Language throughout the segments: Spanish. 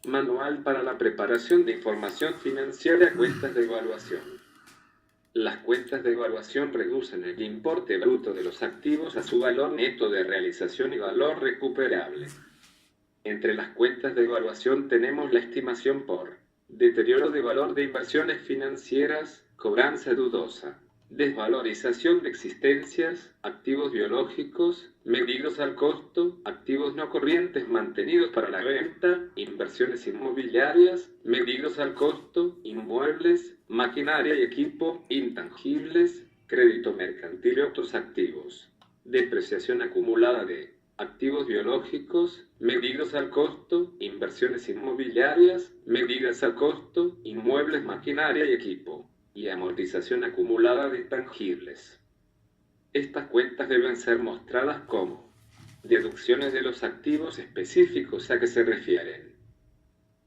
Manual para la preparación de información financiera. Cuentas de evaluación. Las cuentas de evaluación reducen el importe bruto de los activos a su valor neto de realización y valor recuperable. Entre las cuentas de evaluación tenemos la estimación por deterioro de valor de inversiones financieras, cobranza dudosa, desvalorización de existencias, activos biológicos, medidos al costo, activos no corrientes mantenidos para la venta, inversiones inmobiliarias, medidos al costo, inmuebles, maquinaria y equipo, intangibles, crédito mercantil y otros activos, depreciación acumulada de activos biológicos, medidos al costo, inversiones inmobiliarias, medidas al costo, inmuebles, maquinaria y equipo, y amortización acumulada de tangibles. Estas cuentas deben ser mostradas como deducciones de los activos específicos a que se refieren.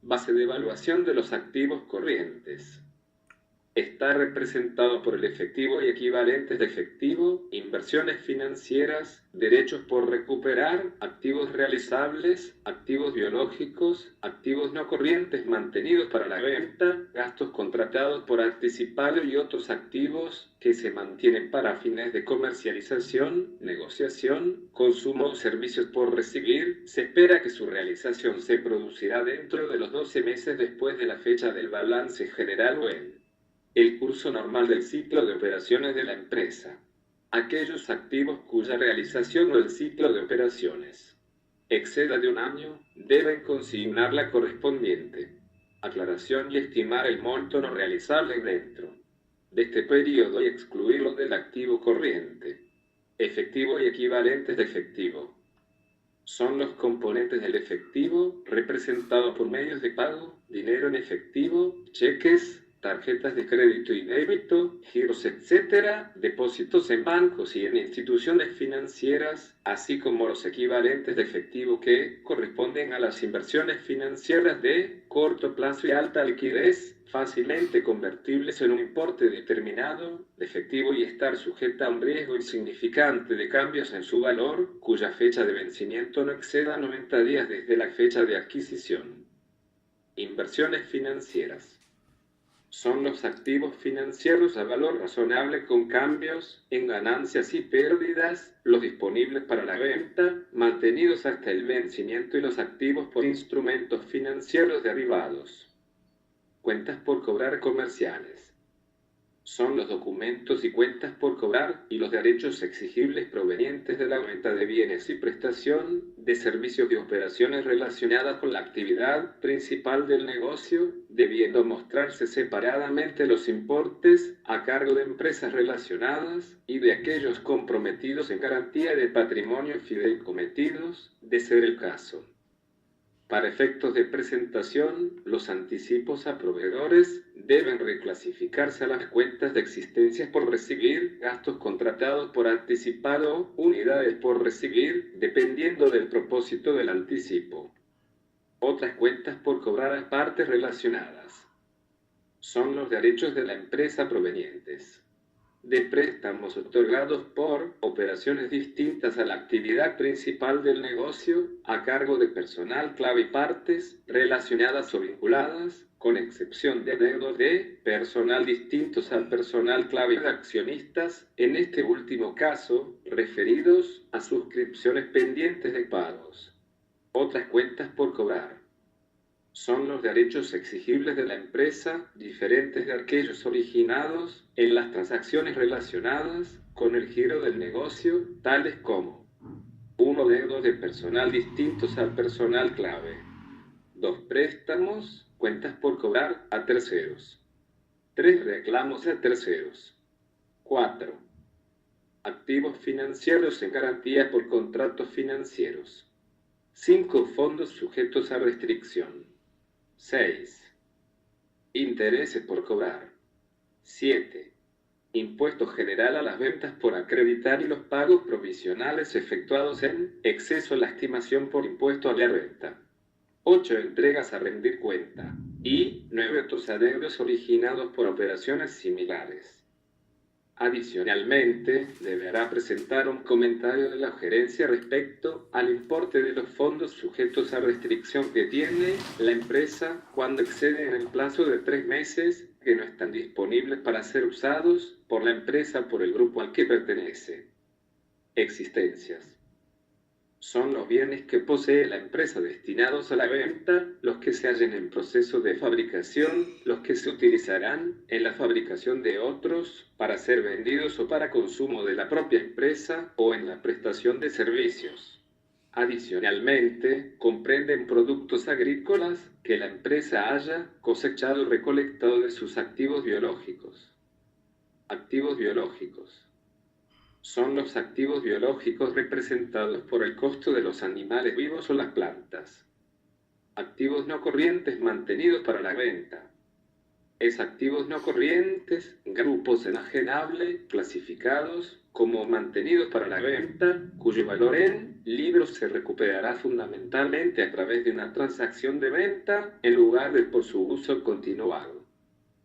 Base de evaluación de los activos corrientes. Está representado por el efectivo y equivalentes de efectivo, inversiones financieras, derechos por recuperar, activos realizables, activos biológicos, activos no corrientes mantenidos para la venta, gastos contratados por anticipado y otros activos que se mantienen para fines de comercialización, negociación, consumo o servicios por recibir. Se espera que su realización se producirá dentro de los 12 meses después de la fecha del balance general o en el curso normal del ciclo de operaciones de la empresa. Aquellos activos cuya realización o el ciclo de operaciones exceda de un año, deben consignar la correspondiente aclaración y estimar el monto no realizable dentro de este periodo y excluirlo del activo corriente. Efectivo y equivalentes de efectivo. Son los componentes del efectivo representado por medios de pago, dinero en efectivo, cheques, tarjetas de crédito y débito, giros, etc., depósitos en bancos y en instituciones financieras, así como los equivalentes de efectivo que corresponden a las inversiones financieras de corto plazo y alta liquidez, fácilmente convertibles en un importe determinado de efectivo y estar sujeta a un riesgo insignificante de cambios en su valor, cuya fecha de vencimiento no exceda 90 días desde la fecha de adquisición. Inversiones financieras. Son los activos financieros a valor razonable con cambios en ganancias y pérdidas, los disponibles para la venta, mantenidos hasta el vencimiento y los activos por instrumentos financieros derivados. Cuentas por cobrar comerciales. Son los documentos y cuentas por cobrar y los derechos exigibles provenientes de la venta de bienes y prestación de servicios y operaciones relacionadas con la actividad principal del negocio, debiendo mostrarse separadamente los importes a cargo de empresas relacionadas y de aquellos comprometidos en garantía de patrimonio fideicometidos, de ser el caso. Para efectos de presentación, los anticipos a proveedores deben reclasificarse a las cuentas de existencias por recibir, gastos contratados por anticipado, unidades por recibir, dependiendo del propósito del anticipo. Otras cuentas por cobrar a partes relacionadas. Son los derechos de la empresa provenientes de préstamos otorgados por operaciones distintas a la actividad principal del negocio, a cargo de personal clave y partes relacionadas o vinculadas, con excepción de adeudos de personal distintos al personal clave de accionistas, en este último caso, referidos a suscripciones pendientes de pagos. Otras cuentas por cobrar. Son los derechos exigibles de la empresa, diferentes de aquellos originados en las transacciones relacionadas con el giro del negocio, tales como 1. Deudos de personal distintos al personal clave. 2. Préstamos, cuentas por cobrar a terceros. 3. Reclamos a terceros. 4. Activos financieros en garantía por contratos financieros. 5. Fondos sujetos a restricción. 6. Intereses por cobrar. 7. Impuesto general a las ventas por acreditar y los pagos provisionales efectuados en exceso a la estimación por impuesto a la renta. 8. Entregas a rendir cuenta. Y 9. Otros adeudos originados por operaciones similares. Adicionalmente, deberá presentar un comentario de la gerencia respecto al importe de los fondos sujetos a restricción que tiene la empresa cuando exceden el plazo de 3 meses que no están disponibles para ser usados por la empresa por el grupo al que pertenece. Existencias. Son los bienes que posee la empresa destinados a la venta, los que se hallen en proceso de fabricación, los que se utilizarán en la fabricación de otros, para ser vendidos o para consumo de la propia empresa o en la prestación de servicios. Adicionalmente, comprenden productos agrícolas que la empresa haya cosechado o recolectado de sus activos biológicos. Activos biológicos. Son los activos biológicos representados por el costo de los animales vivos o las plantas. Activos no corrientes mantenidos para la venta. Es activos no corrientes, grupos enajenables, clasificados como mantenidos para la venta, cuyo valor en libros se recuperará fundamentalmente a través de una transacción de venta en lugar de por su uso continuado.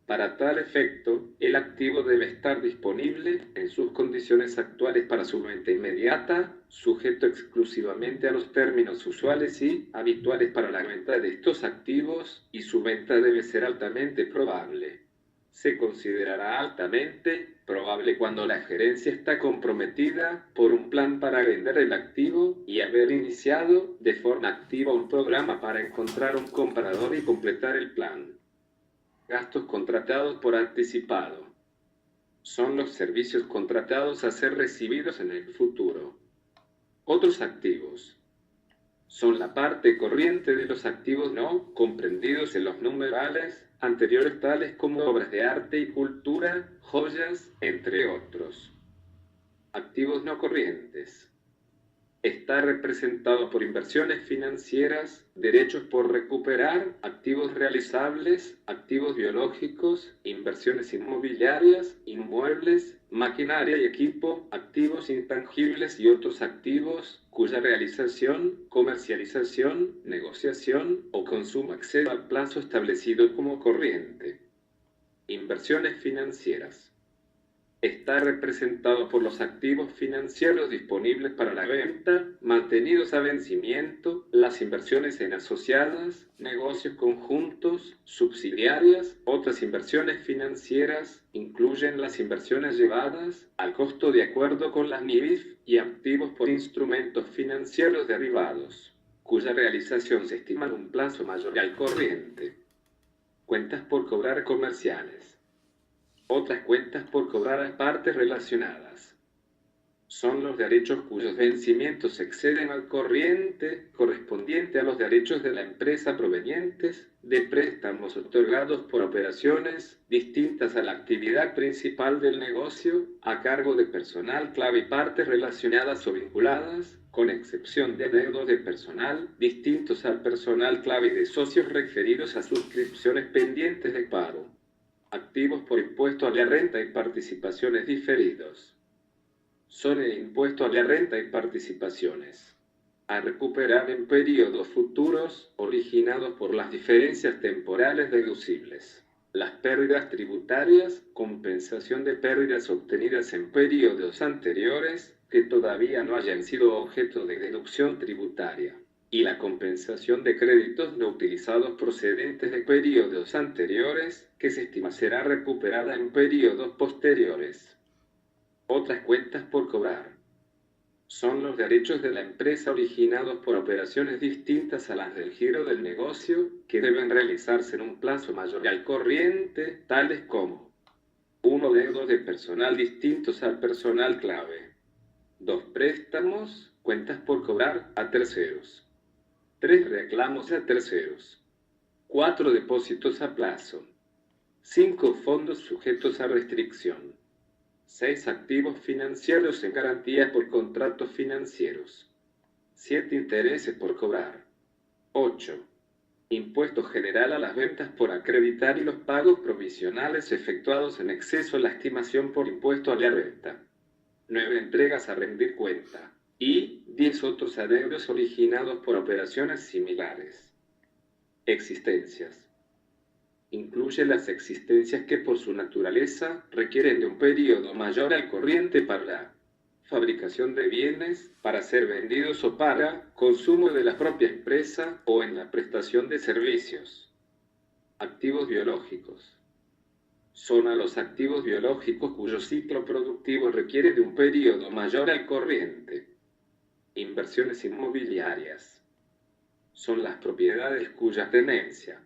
Para tal efecto, el activo debe estar disponible en sus condiciones actuales para su venta inmediata, sujeto exclusivamente a los términos usuales y habituales para la venta de estos activos, y su venta debe ser altamente probable. Se considerará altamente probable cuando la gerencia está comprometida por un plan para vender el activo y haber iniciado de forma activa un programa para encontrar un comprador y completar el plan. Gastos contratados por anticipado. Son los servicios contratados a ser recibidos en el futuro. Otros activos. Son la parte corriente de los activos no comprendidos en los numerales anteriores, tales como obras de arte y cultura, joyas, entre otros. Activos no corrientes. Está representado por inversiones financieras, derechos por recuperar, activos realizables, activos biológicos, inversiones inmobiliarias, inmuebles, maquinaria y equipo, activos intangibles y otros activos cuya realización, comercialización, negociación o consumo accede al plazo establecido como corriente. Inversiones financieras. Está representado por los activos financieros disponibles para la venta, mantenidos a vencimiento, las inversiones en asociadas, negocios conjuntos, subsidiarias. Otras inversiones financieras incluyen las inversiones llevadas al costo de acuerdo con las NIBIF y activos por instrumentos financieros derivados, cuya realización se estima en un plazo mayor al corriente. Cuentas por cobrar comerciales. Otras cuentas por cobrar a partes relacionadas. Son los derechos cuyos vencimientos exceden al corriente, correspondiente a los derechos de la empresa provenientes de préstamos otorgados por operaciones distintas a la actividad principal del negocio, a cargo de personal clave y partes relacionadas o vinculadas, con excepción de adeudos de personal, distintos al personal clave y de socios referidos a suscripciones pendientes de pago. Activos por impuesto a la renta y participaciones diferidos. Son el impuesto a la renta y participaciones a recuperar en periodos futuros originados por las diferencias temporales deducibles. Las pérdidas tributarias, compensación de pérdidas obtenidas en periodos anteriores que todavía no hayan sido objeto de deducción tributaria, y la compensación de créditos no utilizados procedentes de periodos anteriores, que se estima será recuperada en periodos posteriores. Otras cuentas por cobrar. Son los derechos de la empresa originados por operaciones distintas a las del giro del negocio, que deben realizarse en un plazo mayor al corriente, tales como 1. Deudos de personal distintos al personal clave. 2. Préstamos, cuentas por cobrar a terceros. 3. Reclamos a terceros. 4. Depósitos a plazo. 5. Fondos sujetos a restricción. 6. Activos financieros en garantía por contratos financieros. 7. Intereses por cobrar. 8. Impuesto general a las ventas por acreditar y los pagos provisionales efectuados en exceso a la estimación por impuesto a la renta. 9. Entregas a rendir cuenta. Y 10 otros adeudos originados por operaciones similares. Existencias. Incluye las existencias que por su naturaleza requieren de un periodo mayor al corriente para la fabricación de bienes, para ser vendidos o para consumo de la propia empresa o en la prestación de servicios. Activos biológicos. Son a los activos biológicos cuyo ciclo productivo requiere de un periodo mayor al corriente. Inversiones inmobiliarias. Son las propiedades cuya tenencia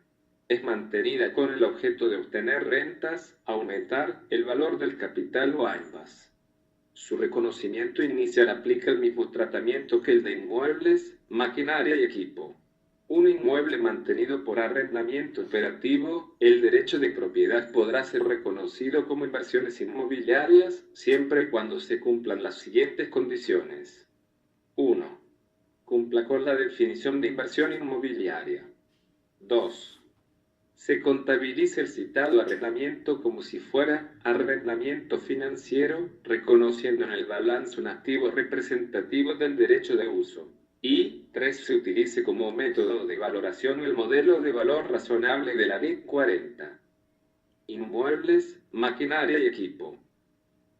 es mantenida con el objeto de obtener rentas, aumentar el valor del capital o ambas. Su reconocimiento inicial aplica el mismo tratamiento que el de inmuebles, maquinaria y equipo. Un inmueble mantenido por arrendamiento operativo, el derecho de propiedad podrá ser reconocido como inversiones inmobiliarias siempre y cuando se cumplan las siguientes condiciones. 1. Cumpla con la definición de inversión inmobiliaria. 2. Se contabilice el citado arrendamiento como si fuera arrendamiento financiero, reconociendo en el balance un activo representativo del derecho de uso. Y 3. Se utilice como método de valoración el modelo de valor razonable de la NIC 40. Inmuebles, maquinaria y equipo.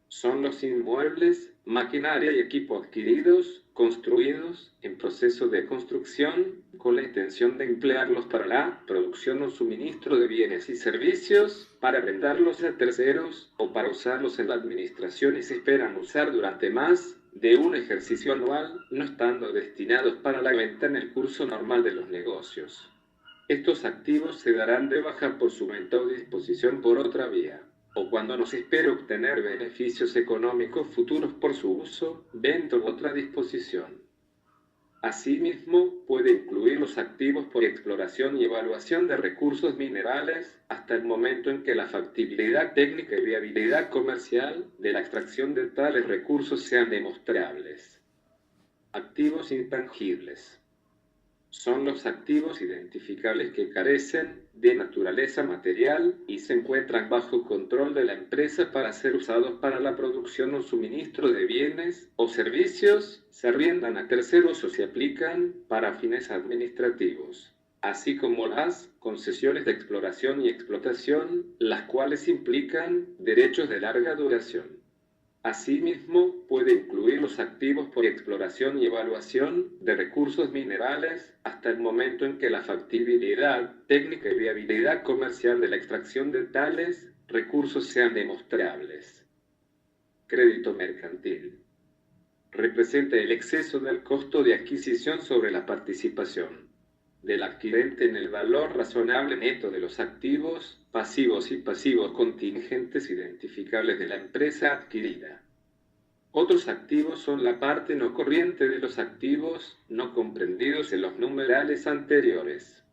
Son los inmuebles, maquinaria y equipo adquiridos, construidos, en proceso de construcción, con la intención de emplearlos para la producción o suministro de bienes y servicios, para arrendarlos a terceros, o para usarlos en la administración y se esperan usar durante más de un ejercicio anual, no estando destinados para la venta en el curso normal de los negocios. Estos activos se darán de baja por su venta o disposición por otra vía, o cuando no se espera obtener beneficios económicos futuros por su uso, venta u otra disposición. Asimismo, puede incluir los activos por exploración y evaluación de recursos minerales, hasta el momento en que la factibilidad técnica y viabilidad comercial de la extracción de tales recursos sean demostrables. Activos intangibles. Son los activos identificables que carecen de naturaleza material y se encuentran bajo control de la empresa para ser usados para la producción o suministro de bienes o servicios, se arriendan a terceros o se aplican para fines administrativos, así como las concesiones de exploración y explotación, las cuales implican derechos de larga duración. Asimismo, puede incluir los activos por exploración y evaluación de recursos minerales hasta el momento en que la factibilidad técnica y viabilidad comercial de la extracción de tales recursos sean demostrables. Crédito mercantil. Representa el exceso del costo de adquisición sobre la participación del adquirente en el valor razonable neto de los activos, pasivos y pasivos contingentes identificables de la empresa adquirida. Otros activos son la parte no corriente de los activos no comprendidos en los numerales anteriores.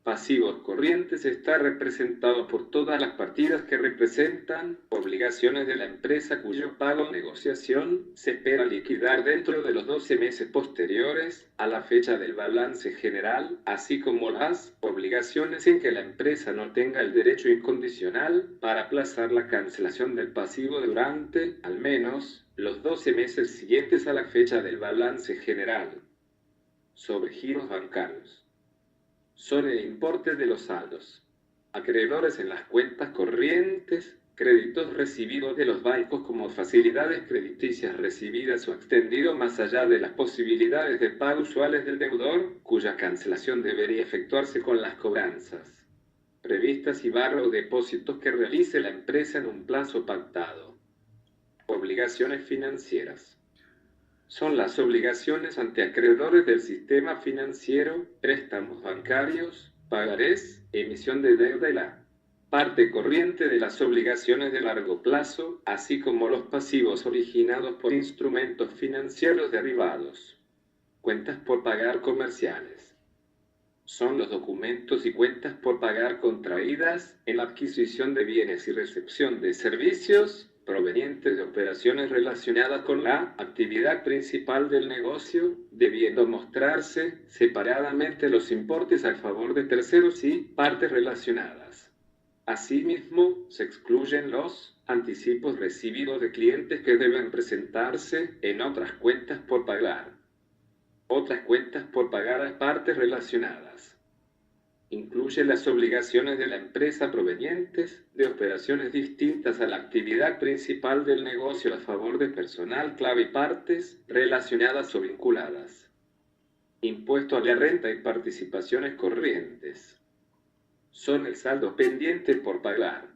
Pasivos corrientes está representado por todas las partidas que representan obligaciones de la empresa cuyo pago o negociación se espera liquidar dentro de los 12 meses posteriores a la fecha del balance general, así como las obligaciones en que la empresa no tenga el derecho incondicional para aplazar la cancelación del pasivo durante, al menos, los 12 meses siguientes a la fecha del balance general. Sobregiros bancarios. Son el importe de los saldos acreedores en las cuentas corrientes, créditos recibidos de los bancos como facilidades crediticias recibidas o extendido más allá de las posibilidades de pago usuales del deudor, cuya cancelación debería efectuarse con las cobranzas previstas y o depósitos que realice la empresa en un plazo pactado. Obligaciones financieras. Son las obligaciones ante acreedores del sistema financiero, préstamos bancarios, pagarés, emisión de deuda y la parte corriente de las obligaciones de largo plazo, así como los pasivos originados por instrumentos financieros derivados. Cuentas por pagar comerciales. Son los documentos y cuentas por pagar contraídas en la adquisición de bienes y recepción de servicios provenientes de operaciones relacionadas con la actividad principal del negocio, debiendo mostrarse separadamente los importes a favor de terceros y partes relacionadas. Asimismo, se excluyen los anticipos recibidos de clientes que deben presentarse en otras cuentas por pagar. Otras cuentas por pagar a partes relacionadas. Incluye las obligaciones de la empresa provenientes de operaciones distintas a la actividad principal del negocio a favor de personal clave y partes relacionadas o vinculadas. Impuesto a la renta y participaciones corrientes. Son el saldo pendiente por pagar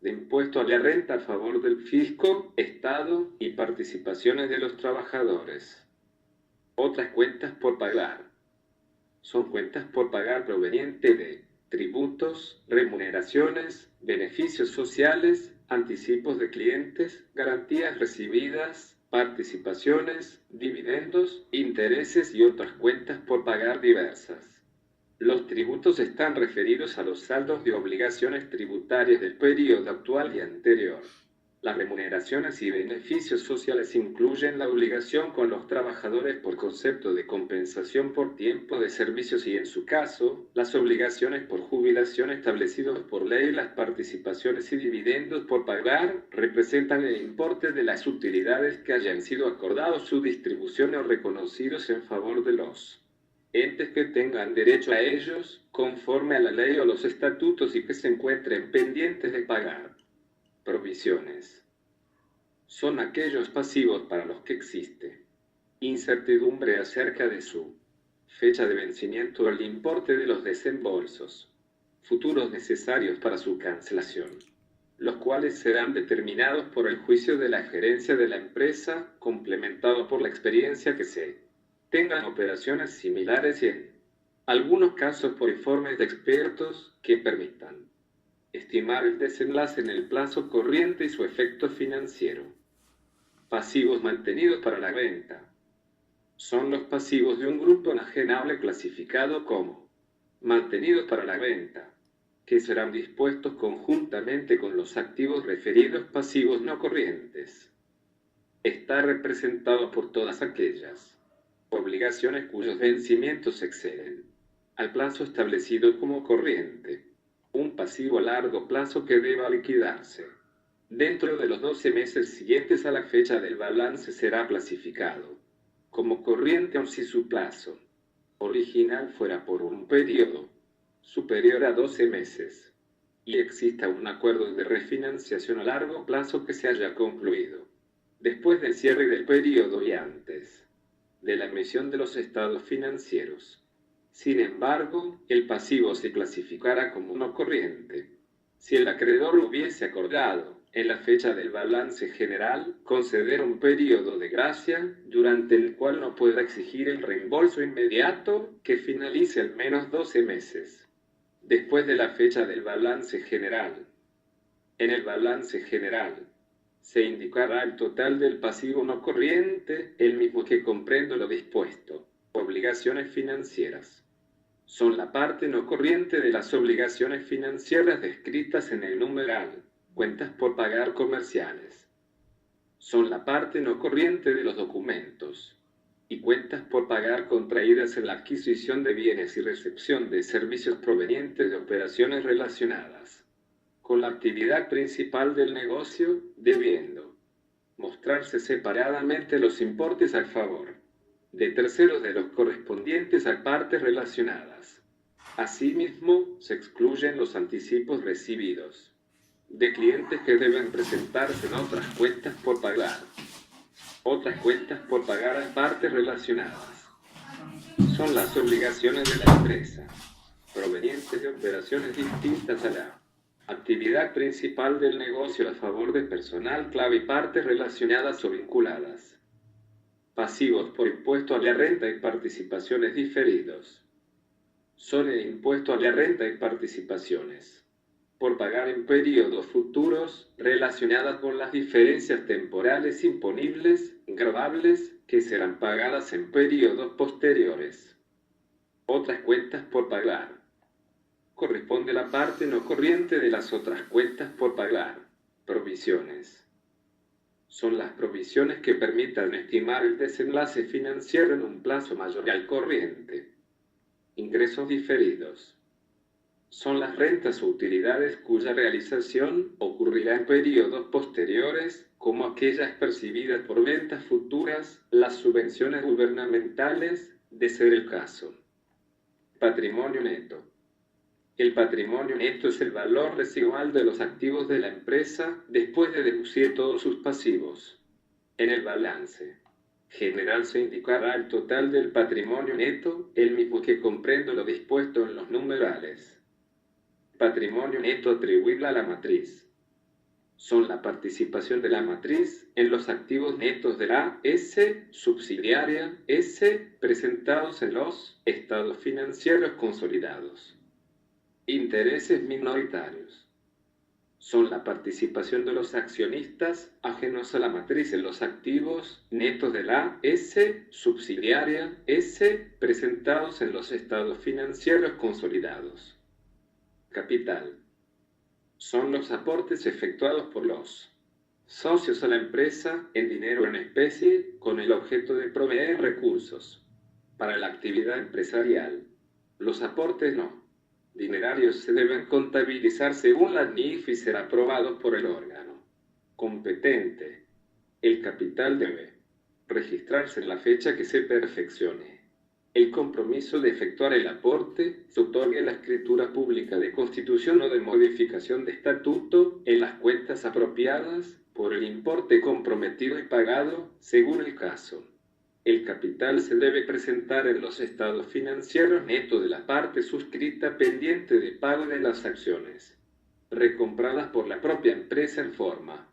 de impuesto a la renta a favor del fisco, Estado y participaciones de los trabajadores. Otras cuentas por pagar. Son cuentas por pagar provenientes de tributos, remuneraciones, beneficios sociales, anticipos de clientes, garantías recibidas, participaciones, dividendos, intereses y otras cuentas por pagar diversas. Los tributos están referidos a los saldos de obligaciones tributarias del periodo actual y anterior. Las remuneraciones y beneficios sociales incluyen la obligación con los trabajadores por concepto de compensación por tiempo de servicios y, en su caso, las obligaciones por jubilación establecidos por ley. Las participaciones y dividendos por pagar representan el importe de las utilidades que hayan sido acordados su distribución o reconocidos en favor de los entes que tengan derecho a ellos, conforme a la ley o los estatutos y que se encuentren pendientes de pagar. Provisiones. Son aquellos pasivos para los que existe incertidumbre acerca de su fecha de vencimiento o el importe de los desembolsos futuros necesarios para su cancelación, los cuales serán determinados por el juicio de la gerencia de la empresa, complementado por la experiencia que se tengan operaciones similares y, en algunos casos, por informes de expertos que permitan estimar el desenlace en el plazo corriente y su efecto financiero. Pasivos mantenidos para la venta. Son los pasivos de un grupo enajenable clasificado como mantenidos para la venta, que serán dispuestos conjuntamente con los activos referidos pasivos no corrientes. Está representado por todas aquellas obligaciones cuyos vencimientos exceden al plazo establecido como corriente. Un pasivo a largo plazo que deba liquidarse dentro de los 12 meses siguientes a la fecha del balance será clasificado como corriente, aun si su plazo original fuera por un periodo superior a 12 meses y exista un acuerdo de refinanciación a largo plazo que se haya concluido después del cierre del periodo y antes de la emisión de los estados financieros. Sin embargo, el pasivo se clasificará como no corriente si el acreedor hubiese acordado, en la fecha del balance general, conceder un periodo de gracia durante el cual no pueda exigir el reembolso inmediato que finalice al menos 12 meses después de la fecha del balance general. En el balance general se indicará el total del pasivo no corriente, el mismo que comprende lo dispuesto. Obligaciones financieras. Son la parte no corriente de las obligaciones financieras descritas en el numeral cuentas por pagar comerciales. Son la parte no corriente de los documentos y cuentas por pagar contraídas en la adquisición de bienes y recepción de servicios provenientes de operaciones relacionadas con la actividad principal del negocio, debiendo mostrarse separadamente los importes al favor de terceros de los correspondientes a partes relacionadas. Asimismo, se excluyen los anticipos recibidos de clientes que deben presentarse en otras cuentas por pagar. Otras cuentas por pagar a partes relacionadas son las obligaciones de la empresa, provenientes de operaciones distintas a la actividad principal del negocio a favor de personal clave y partes relacionadas o vinculadas. Pasivos por impuesto a la renta y participaciones diferidos. Son el impuesto a la renta y participaciones por pagar en periodos futuros relacionadas con las diferencias temporales imponibles, gravables, que serán pagadas en periodos posteriores. Otras cuentas por pagar. Corresponde la parte no corriente de las otras cuentas por pagar. Provisiones. Son las provisiones que permitan estimar el desenlace financiero en un plazo mayor al corriente. Ingresos diferidos. Son las rentas o utilidades cuya realización ocurrirá en periodos posteriores, como aquellas percibidas por ventas futuras, las subvenciones gubernamentales, de ser el caso. Patrimonio neto. El patrimonio neto es el valor residual de los activos de la empresa después de deducir todos sus pasivos. En el balance general se indicará el total del patrimonio neto, el mismo que comprende lo dispuesto en los numerales. Patrimonio neto atribuible a la matriz. Son la participación de la matriz en los activos netos de la S subsidiaria S presentados en los estados financieros consolidados. Intereses minoritarios. Son la participación de los accionistas ajenos a la matriz en los activos netos de la S subsidiaria S presentados en los estados financieros consolidados. Capital. Son los aportes efectuados por los socios a la empresa en dinero en especie con el objeto de proveer recursos para la actividad empresarial. Los aportes no dinerarios se deben contabilizar según la NIF y ser aprobados por el órgano competente. El capital debe registrarse en la fecha que se perfeccione el compromiso de efectuar el aporte, se otorgue la escritura pública de constitución o de modificación de estatuto en las cuentas apropiadas por el importe comprometido y pagado según el caso. El capital se debe presentar en los estados financieros netos de la parte suscrita pendiente de pago de las acciones recompradas por la propia empresa en forma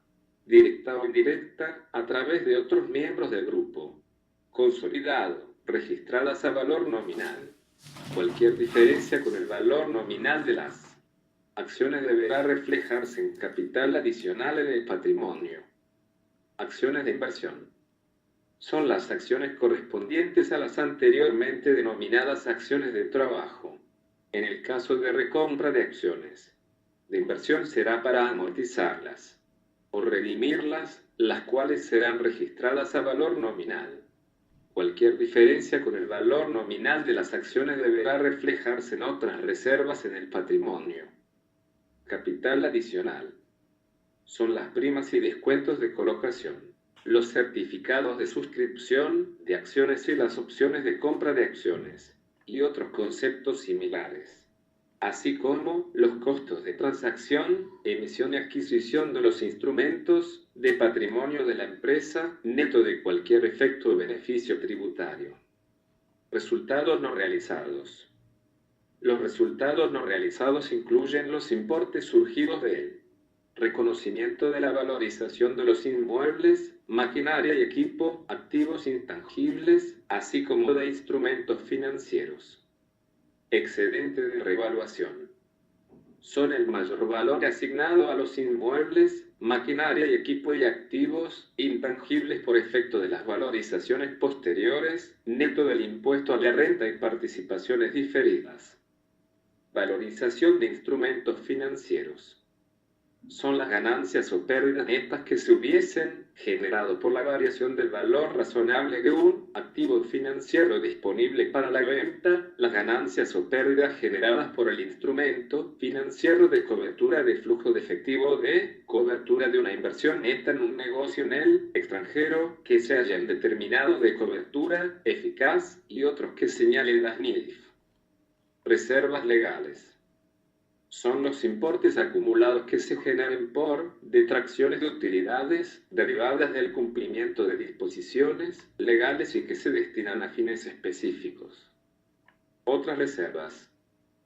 directa o indirecta a través de otros miembros del grupo consolidado, registradas a valor nominal. Cualquier diferencia con el valor nominal de las acciones deberá reflejarse en capital adicional en el patrimonio. Acciones de inversión. Son las acciones correspondientes a las anteriormente denominadas acciones de trabajo. En el caso de recompra de acciones de inversión será para amortizarlas o redimirlas, las cuales serán registradas a valor nominal. Cualquier diferencia con el valor nominal de las acciones deberá reflejarse en otras reservas en el patrimonio. Capital adicional. Son las primas y descuentos de colocación, los certificados de suscripción de acciones y las opciones de compra de acciones, y otros conceptos similares, así como los costos de transacción, emisión y adquisición de los instrumentos de patrimonio de la empresa, neto de cualquier efecto o beneficio tributario. Resultados no realizados. Los resultados no realizados incluyen los importes surgidos del reconocimiento de la valorización de los inmuebles, maquinaria y equipo, activos intangibles, así como de instrumentos financieros. Excedente de revaluación. Son el mayor valor asignado a los inmuebles, maquinaria y equipo y activos intangibles por efecto de las valorizaciones posteriores, neto del impuesto a la renta y participaciones diferidas. Valorización de instrumentos financieros. Son las ganancias o pérdidas netas que se hubiesen generado por la variación del valor razonable de un activo financiero disponible para la venta, las ganancias o pérdidas generadas por el instrumento financiero de cobertura de flujo de efectivo o de cobertura de una inversión neta en un negocio en el extranjero que se hayan determinado de cobertura eficaz y otros que señalen las NIF. Reservas legales. Son los importes acumulados que se generan por detracciones de utilidades derivadas del cumplimiento de disposiciones legales y que se destinan a fines específicos. Otras reservas.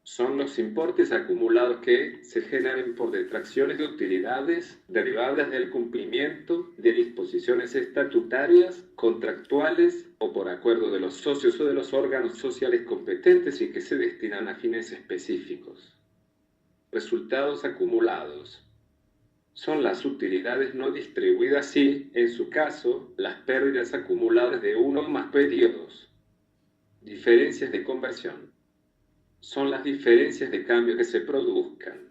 Son los importes acumulados que se generan por detracciones de utilidades derivadas del cumplimiento de disposiciones estatutarias, contractuales o por acuerdo de los socios o de los órganos sociales competentes y que se destinan a fines específicos. Resultados acumulados. Son las utilidades no distribuidas y, en su caso, las pérdidas acumuladas de uno o más periodos. Diferencias de conversión. Son las diferencias de cambio que se produzcan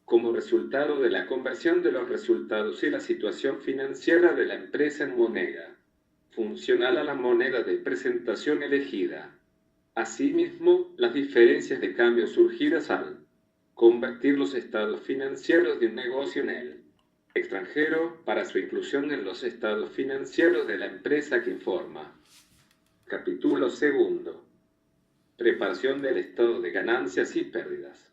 como resultado de la conversión de los resultados y la situación financiera de la empresa en moneda funcional a la moneda de presentación elegida. Asimismo, las diferencias de cambio surgidas al convertir los estados financieros de un negocio en el extranjero para su inclusión en los estados financieros de la empresa que informa. Capítulo segundo. Preparación del estado de ganancias y pérdidas.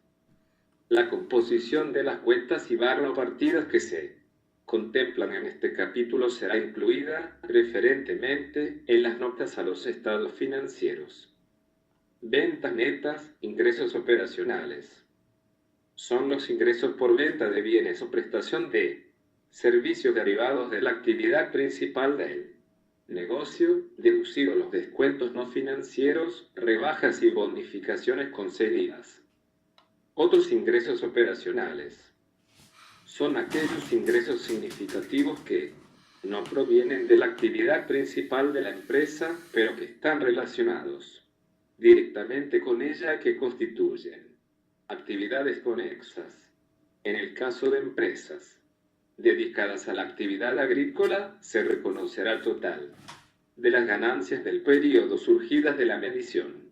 La composición de las cuentas y barra partidas que se contemplan en este capítulo será incluida, preferentemente, en las notas a los estados financieros. Ventas netas, ingresos operacionales. Son los ingresos por venta de bienes o prestación de servicios derivados de la actividad principal del negocio, deducido los descuentos no financieros, rebajas y bonificaciones concedidas. Otros ingresos operacionales son aquellos ingresos significativos que no provienen de la actividad principal de la empresa, pero que están relacionados directamente con ella, que constituyen actividades conexas. En el caso de empresas dedicadas a la actividad agrícola, se reconocerá el total de las ganancias del periodo surgidas de la medición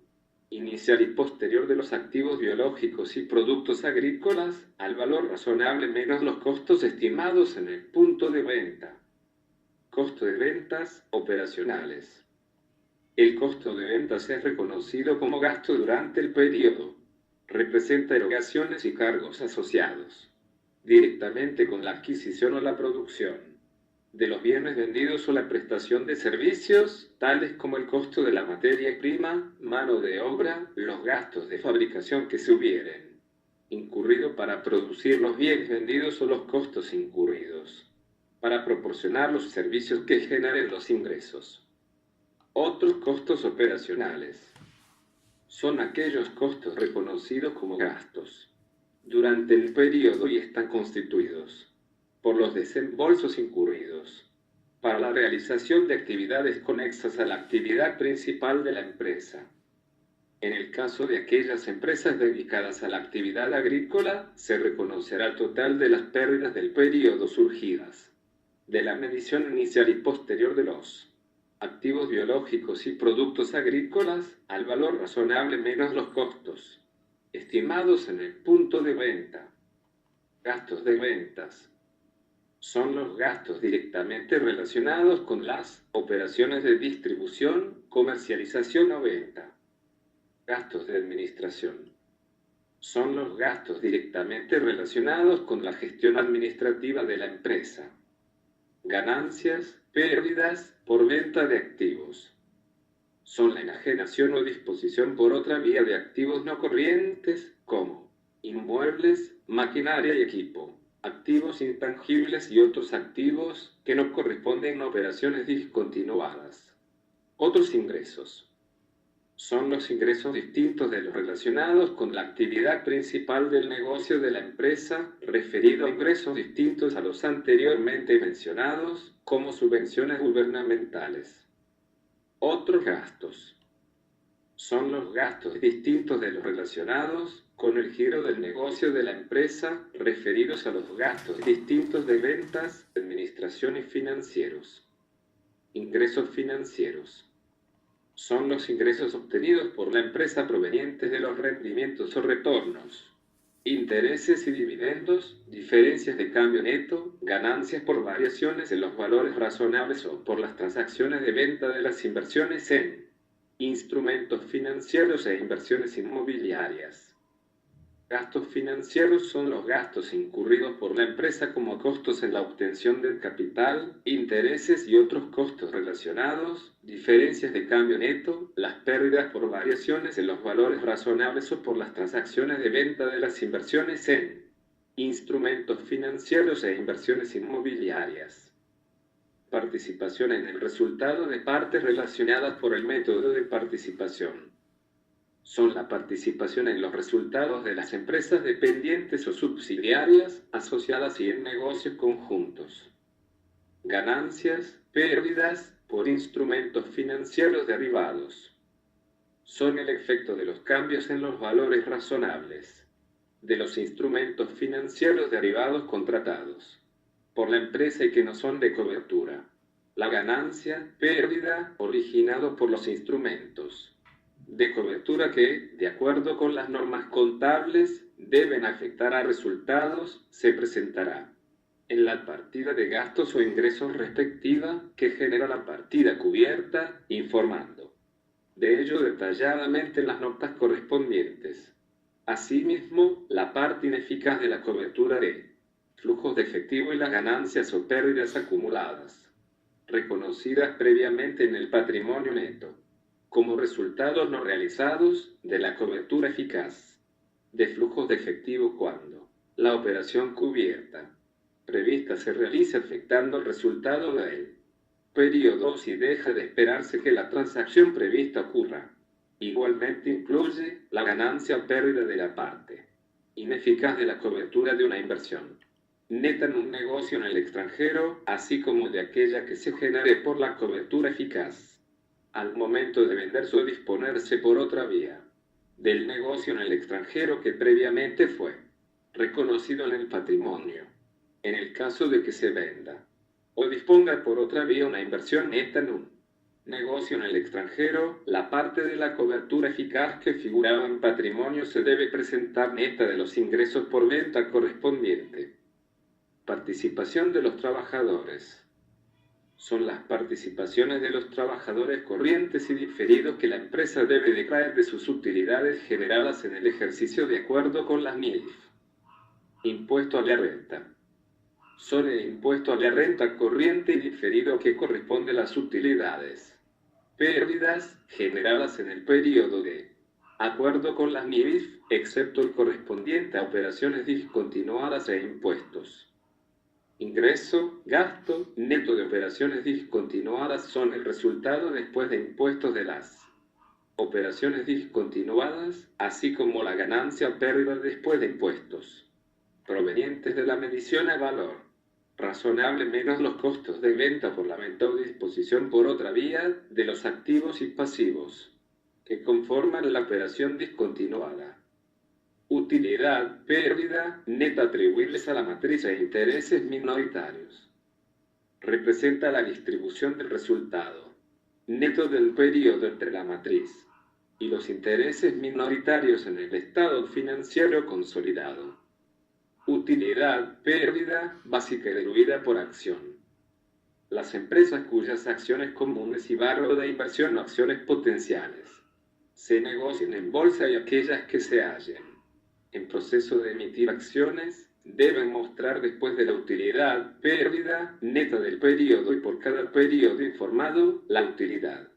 inicial y posterior de los activos biológicos y productos agrícolas al valor razonable menos los costos estimados en el punto de venta. Costo de ventas operacionales. El costo de ventas es reconocido como gasto durante el periodo. Representa erogaciones y cargos asociados directamente con la adquisición o la producción de los bienes vendidos o la prestación de servicios, tales como el costo de la materia prima, mano de obra, los gastos de fabricación que se hubieren incurrido para producir los bienes vendidos o los costos incurridos para proporcionar los servicios que generen los ingresos. Otros costos operacionales son aquellos costos reconocidos como gastos durante el periodo y están constituidos por los desembolsos incurridos para la realización de actividades conexas a la actividad principal de la empresa. En el caso de aquellas empresas dedicadas a la actividad agrícola, se reconocerá el total de las pérdidas del periodo surgidas de la medición inicial y posterior de los activos biológicos y productos agrícolas al valor razonable menos los costos estimados en el punto de venta. Gastos de ventas. Son los gastos directamente relacionados con las operaciones de distribución, comercialización o venta. Gastos de administración. Son los gastos directamente relacionados con la gestión administrativa de la empresa. Ganancias, pérdidas por venta de activos. Son la enajenación o disposición por otra vía de activos no corrientes, como inmuebles, maquinaria y equipo, activos intangibles y otros activos que no corresponden a operaciones discontinuadas. Otros ingresos son los ingresos distintos de los relacionados con la actividad principal del negocio de la empresa, referido a ingresos distintos a los anteriormente mencionados, como subvenciones gubernamentales. Otros gastos son los gastos distintos de los relacionados con el giro del negocio de la empresa, referidos a los gastos distintos de ventas, administración y financieros. Ingresos financieros son los ingresos obtenidos por la empresa provenientes de los rendimientos o retornos, intereses y dividendos, diferencias de cambio neto, ganancias por variaciones en los valores razonables o por las transacciones de venta de las inversiones en instrumentos financieros e inversiones inmobiliarias. Gastos financieros son los gastos incurridos por la empresa como costos en la obtención del capital, intereses y otros costos relacionados, diferencias de cambio neto, las pérdidas por variaciones en los valores razonables o por las transacciones de venta de las inversiones en instrumentos financieros e inversiones inmobiliarias. Participación en el resultado de partes relacionadas por el método de participación. Son la participación en los resultados de las empresas dependientes o subsidiarias, asociadas y en negocios conjuntos. Ganancias, pérdidas por instrumentos financieros derivados. Son el efecto de los cambios en los valores razonables de los instrumentos financieros derivados contratados por la empresa y que no son de cobertura. La ganancia, pérdida originado por los instrumentos de cobertura que, de acuerdo con las normas contables, deben afectar a resultados, se presentará en la partida de gastos o ingresos respectiva que genera la partida cubierta, informando de ello detalladamente en las notas correspondientes Asimismo, la parte ineficaz de la cobertura de flujos de efectivo y las ganancias o pérdidas acumuladas, reconocidas previamente en el patrimonio neto, como resultados no realizados de la cobertura eficaz de flujos de efectivo cuando la operación cubierta prevista se realiza afectando el resultado del periodo si deja de esperarse que la transacción prevista ocurra. Igualmente incluye la ganancia o pérdida de la parte ineficaz de la cobertura de una inversión neta en un negocio en el extranjero, así como de aquella que se genere por la cobertura eficaz al momento de venderse o disponerse por otra vía del negocio en el extranjero que previamente fue reconocido en el patrimonio. En el caso de que se venda o disponga por otra vía una inversión neta en un negocio en el extranjero, la parte de la cobertura eficaz que figuraba en patrimonio se debe presentar neta de los ingresos por venta correspondiente. Participación de los trabajadores. Son las participaciones de los trabajadores corrientes y diferidos que la empresa debe declarar de sus utilidades generadas en el ejercicio de acuerdo con las MIF. Impuesto a la renta. Son el impuesto a la renta corriente y diferido que corresponde a las utilidades, pérdidas generadas en el periodo de acuerdo con las MIF, excepto el correspondiente a operaciones discontinuadas e impuestos. Ingreso, gasto, neto de operaciones discontinuadas son el resultado después de impuestos de las operaciones discontinuadas, así como la ganancia o pérdida después de impuestos, provenientes de la medición a valor razonable menos los costos de venta por la venta o disposición por otra vía de los activos y pasivos que conforman la operación discontinuada. Utilidad, pérdida, neta atribuibles a la matriz e intereses minoritarios. Representa la distribución del resultado neto del periodo entre la matriz y los intereses minoritarios en el estado financiero consolidado. Utilidad, pérdida, básica y diluida por acción. Las empresas cuyas acciones comunes y valor de inversión o acciones potenciales se negocian en bolsa y aquellas que se hallen en proceso de emitir acciones deben mostrar después de la utilidad, pérdida, neta del periodo y por cada periodo informado, la utilidad,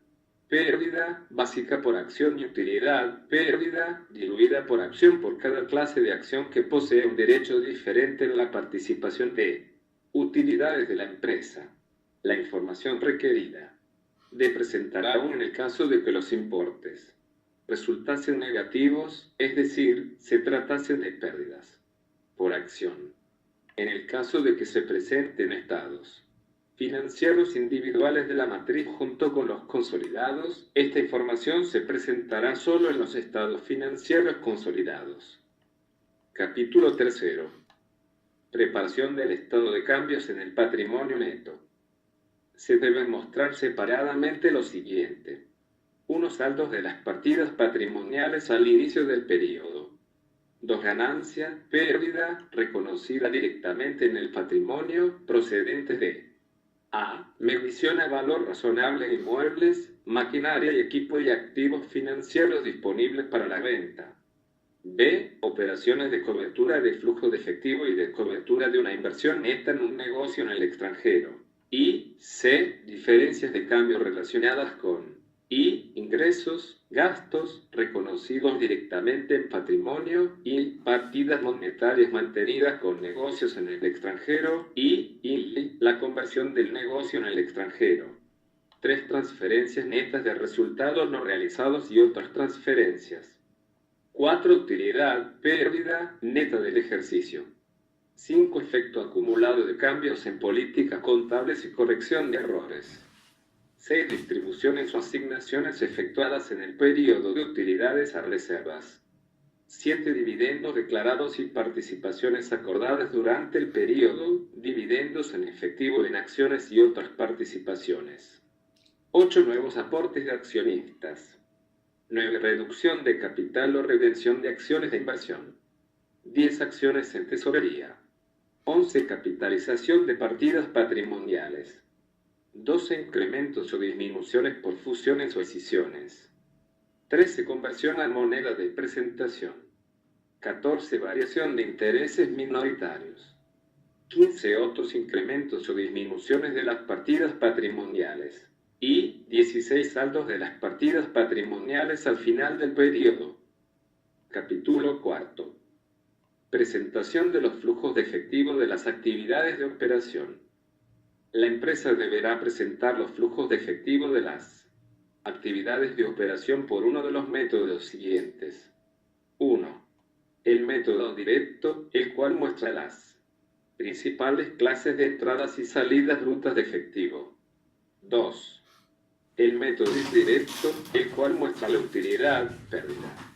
pérdida, básica por acción y utilidad, pérdida, diluida por acción por cada clase de acción que posee un derecho diferente en la participación de utilidades de la empresa. La información requerida de presentar aún en el caso de que los importes resultasen negativos, es decir, se tratasen de pérdidas por acción. En el caso de que se presenten estados financieros individuales de la matriz junto con los consolidados, esta información se presentará solo en los estados financieros consolidados. Capítulo 3. Preparación del estado de cambios en el patrimonio neto. Se deben mostrar separadamente lo siguiente: unos saldos de las partidas patrimoniales al inicio del periodo. 2. Ganancia, pérdida, reconocida directamente en el patrimonio, procedentes de a. Medición a valor razonable de inmuebles, maquinaria y equipo y activos financieros disponibles para la venta. B. Operaciones de cobertura de flujo de efectivo y de cobertura de una inversión neta en un negocio en el extranjero. Y C. Diferencias de cambio relacionadas con I. Ingresos, gastos reconocidos directamente en patrimonio y partidas monetarias mantenidas con negocios en el extranjero y la conversión del negocio en el extranjero. 3. Transferencias netas de resultados no realizados y otras transferencias. 4. Utilidad, pérdida neta del ejercicio. 5. Efecto acumulado de cambios en políticas contables y corrección de errores. 6. Distribuciones o asignaciones efectuadas en el periodo de utilidades a reservas. 7. Dividendos declarados y participaciones acordadas durante el periodo, dividendos en efectivo en acciones y otras participaciones. 8. Nuevos aportes de accionistas. 9. Reducción de capital o redención de acciones de inversión. 10. Acciones en tesorería. 11. Capitalización de partidas patrimoniales. 12. Incrementos o disminuciones por fusiones o escisiones. 13. Conversión a moneda de presentación. 14. Variación de intereses minoritarios. 15. Otros incrementos o disminuciones de las partidas patrimoniales. Y 16. Saldos de las partidas patrimoniales al final del periodo. Capítulo 4. Presentación de los flujos de efectivo de las actividades de operación. La empresa deberá presentar los flujos de efectivo de las actividades de operación por uno de los métodos siguientes. 1. El método directo, el cual muestra las principales clases de entradas y salidas brutas de efectivo. 2. El método indirecto, el cual muestra la utilidad, pérdida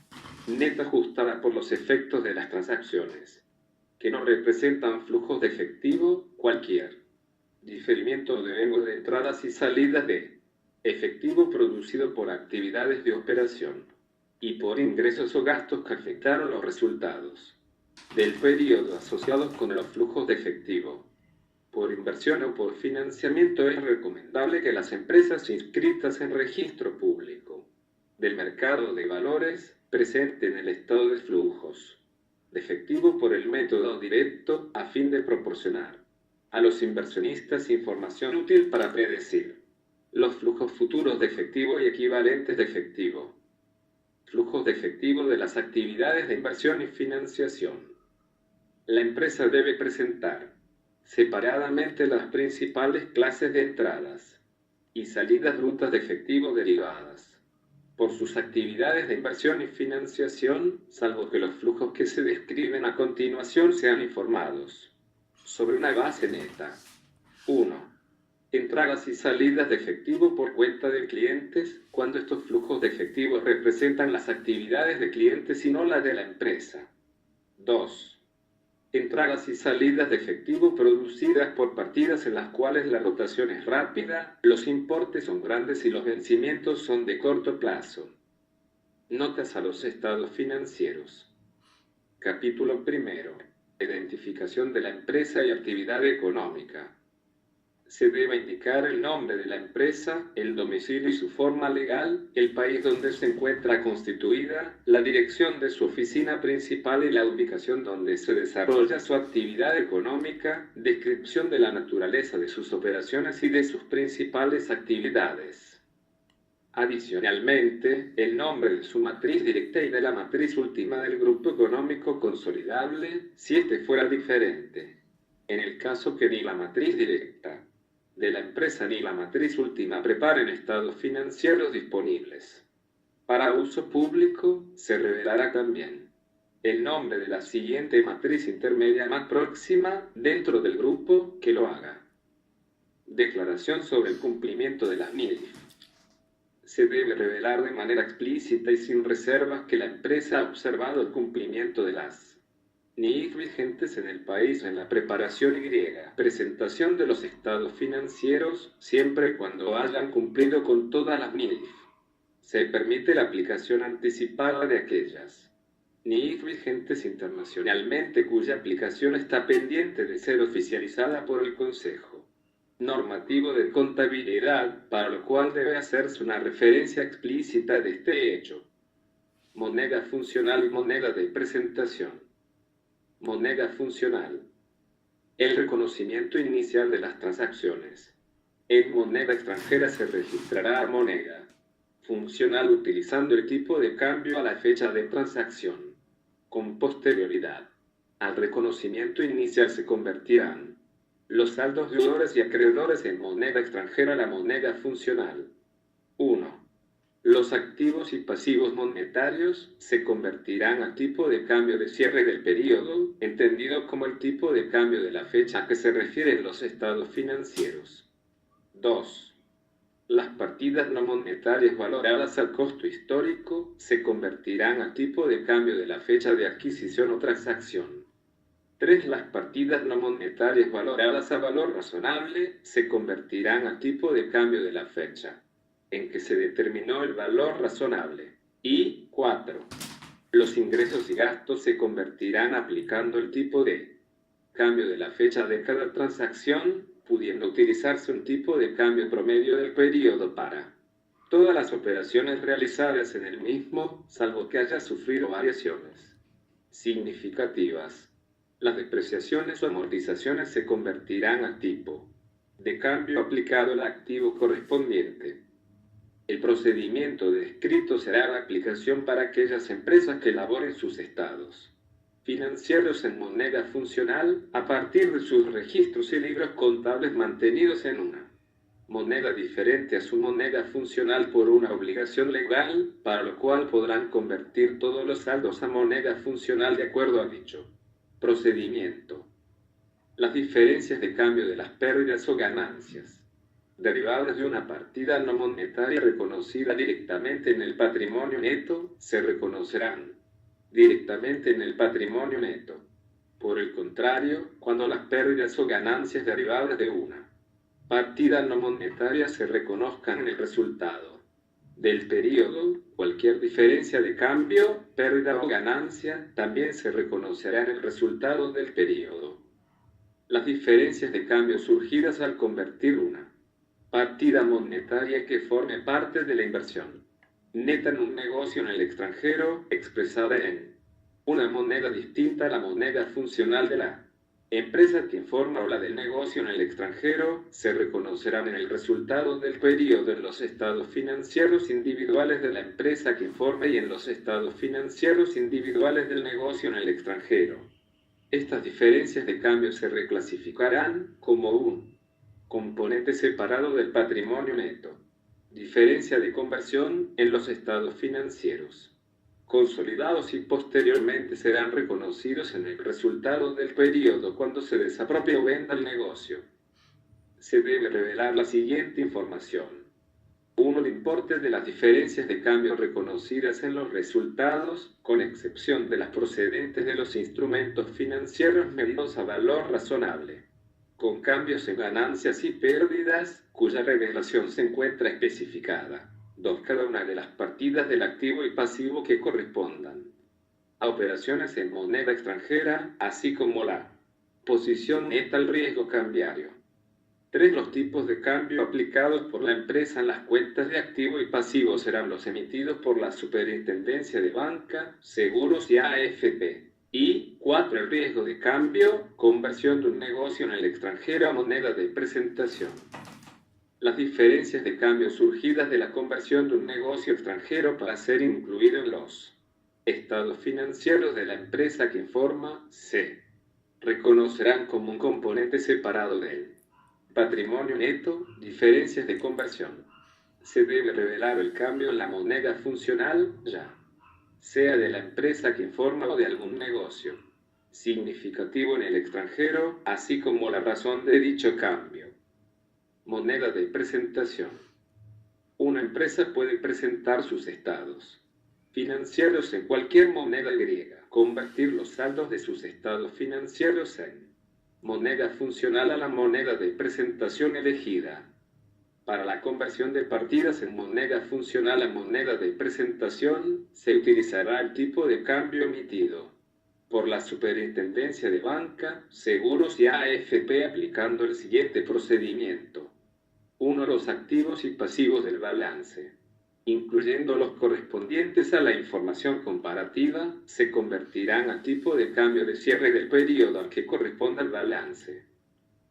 neta ajustada por los efectos de las transacciones, que no representan flujos de efectivo cualquier diferimiento de vengo de entradas y salidas de efectivo producido por actividades de operación y por ingresos o gastos que afectaron los resultados del periodo asociados con los flujos de efectivo. Por inversión o por financiamiento es recomendable que las empresas inscritas en registro público del mercado de valores presenten el estado de flujos de efectivo por el método directo a fin de proporcionar a los inversionistas información útil para predecir los flujos futuros de efectivo y equivalentes de efectivo. Flujos de efectivo de las actividades de inversión y financiación. La empresa debe presentar separadamente las principales clases de entradas y salidas brutas de efectivo derivadas por sus actividades de inversión y financiación, salvo que los flujos que se describen a continuación sean informados sobre una base neta. 1. Entradas y salidas de efectivo por cuenta de clientes, cuando estos flujos de efectivo representan las actividades de clientes y no las de la empresa. 2. Entradas y salidas de efectivo producidas por partidas en las cuales la rotación es rápida, los importes son grandes y los vencimientos son de corto plazo. Notas a los estados financieros. Capítulo 1. Identificación de la empresa y actividad económica. Se debe indicar el nombre de la empresa, el domicilio y su forma legal, el país donde se encuentra constituida, la dirección de su oficina principal y la ubicación donde se desarrolla su actividad económica, descripción de la naturaleza de sus operaciones y de sus principales actividades. Adicionalmente, el nombre de su matriz directa y de la matriz última del grupo económico consolidable, si éste fuera diferente. En el caso que ni la matriz directa de la empresa ni la matriz última preparen estados financieros disponibles para uso público, se revelará también el nombre de la siguiente matriz intermedia más próxima dentro del grupo que lo haga. Declaración sobre el cumplimiento de las NIF. Se debe revelar de manera explícita y sin reservas que la empresa ha observado el cumplimiento de las NIF vigentes en el país en la preparación y presentación de los estados financieros, siempre y cuando hayan cumplido con todas las NIF. Se permite la aplicación anticipada de aquellas NIF vigentes internacionalmente cuya aplicación está pendiente de ser oficializada por el Consejo Normativo de Contabilidad, para lo cual debe hacerse una referencia explícita de este hecho. Moneda funcional y moneda de presentación. Moneda funcional. El reconocimiento inicial de las transacciones en moneda extranjera se registrará a moneda funcional utilizando el tipo de cambio a la fecha de transacción. Con posterioridad al reconocimiento inicial se convertirán los saldos de deudores y acreedores en moneda extranjera a la moneda funcional. 1. Los activos y pasivos monetarios se convertirán al tipo de cambio de cierre del periodo, entendido como el tipo de cambio de la fecha a que se refieren los estados financieros. 2. Las partidas no monetarias valoradas al costo histórico se convertirán al tipo de cambio de la fecha de adquisición o transacción. 3. Las partidas no monetarias valoradas a valor razonable se convertirán al tipo de cambio de la fecha en que se determinó el valor razonable. Y 4. Los ingresos y gastos se convertirán aplicando el tipo de cambio de la fecha de cada transacción, pudiendo utilizarse un tipo de cambio promedio del periodo para todas las operaciones realizadas en el mismo, salvo que haya sufrido variaciones. significativas. Las depreciaciones o amortizaciones se convertirán a tipo de cambio aplicado al activo correspondiente. El procedimiento descrito será la aplicación para aquellas empresas que elaboren sus estados financieros en moneda funcional a partir de sus registros y libros contables mantenidos en una moneda diferente a su moneda funcional por una obligación legal, para lo cual podrán convertir todos los saldos a moneda funcional de acuerdo a dicho procedimiento. Las diferencias de cambio de las pérdidas o ganancias derivadas de una partida no monetaria reconocida directamente en el patrimonio neto se reconocerán directamente en el patrimonio neto. Por el contrario, cuando las pérdidas o ganancias derivadas de una partida no monetaria se reconozcan en el resultado del periodo, cualquier diferencia de cambio, pérdida o ganancia, también se reconocerá en el resultado del periodo. Las diferencias de cambio surgidas al convertir una partida monetaria que forme parte de la inversión neta en un negocio en el extranjero, expresada en una moneda distinta a la moneda funcional de la empresa que informa o la del negocio en el extranjero, se reconocerán en el resultado del periodo en los estados financieros individuales de la empresa que informa y en los estados financieros individuales del negocio en el extranjero. Estas diferencias de cambio se reclasificarán como un componente separado del patrimonio neto. Diferencia de conversión en los estados financieros consolidados y posteriormente serán reconocidos en el resultado del periodo cuando se desapropie o venda el negocio. Se debe revelar la siguiente información. 1. El importe de las diferencias de cambio reconocidas en los resultados, con excepción de las procedentes de los instrumentos financieros medidos a valor razonable, con cambios en ganancias y pérdidas, cuya revelación se encuentra especificada. 2. Cada una de las partidas del activo y pasivo que correspondan a operaciones en moneda extranjera, así como la posición neta al riesgo cambiario. 3. Los tipos de cambio aplicados por la empresa en las cuentas de activo y pasivo serán los emitidos por la Superintendencia de Banca, Seguros y AFP. Y 4. El riesgo de cambio, conversión de un negocio en el extranjero a moneda de presentación. Las diferencias de cambio surgidas de la conversión de un negocio extranjero para ser incluido en los estados financieros de la empresa que informa se reconocerán como un componente separado del patrimonio neto. Diferencias de conversión. Se debe revelar el cambio en la moneda funcional, ya sea de la empresa que informa o de algún negocio significativo en el extranjero, así como la razón de dicho cambio. Moneda de presentación. Una empresa puede presentar sus estados financieros en cualquier moneda griega, convertir los saldos de sus estados financieros en moneda funcional a la moneda de presentación elegida. Para la conversión de partidas en moneda funcional a moneda de presentación, se utilizará el tipo de cambio emitido por la Superintendencia de Banca, Seguros y AFP aplicando el siguiente procedimiento. 1. Los activos y pasivos del balance, incluyendo los correspondientes a la información comparativa, se convertirán a tipo de cambio de cierre del periodo al que corresponda el balance.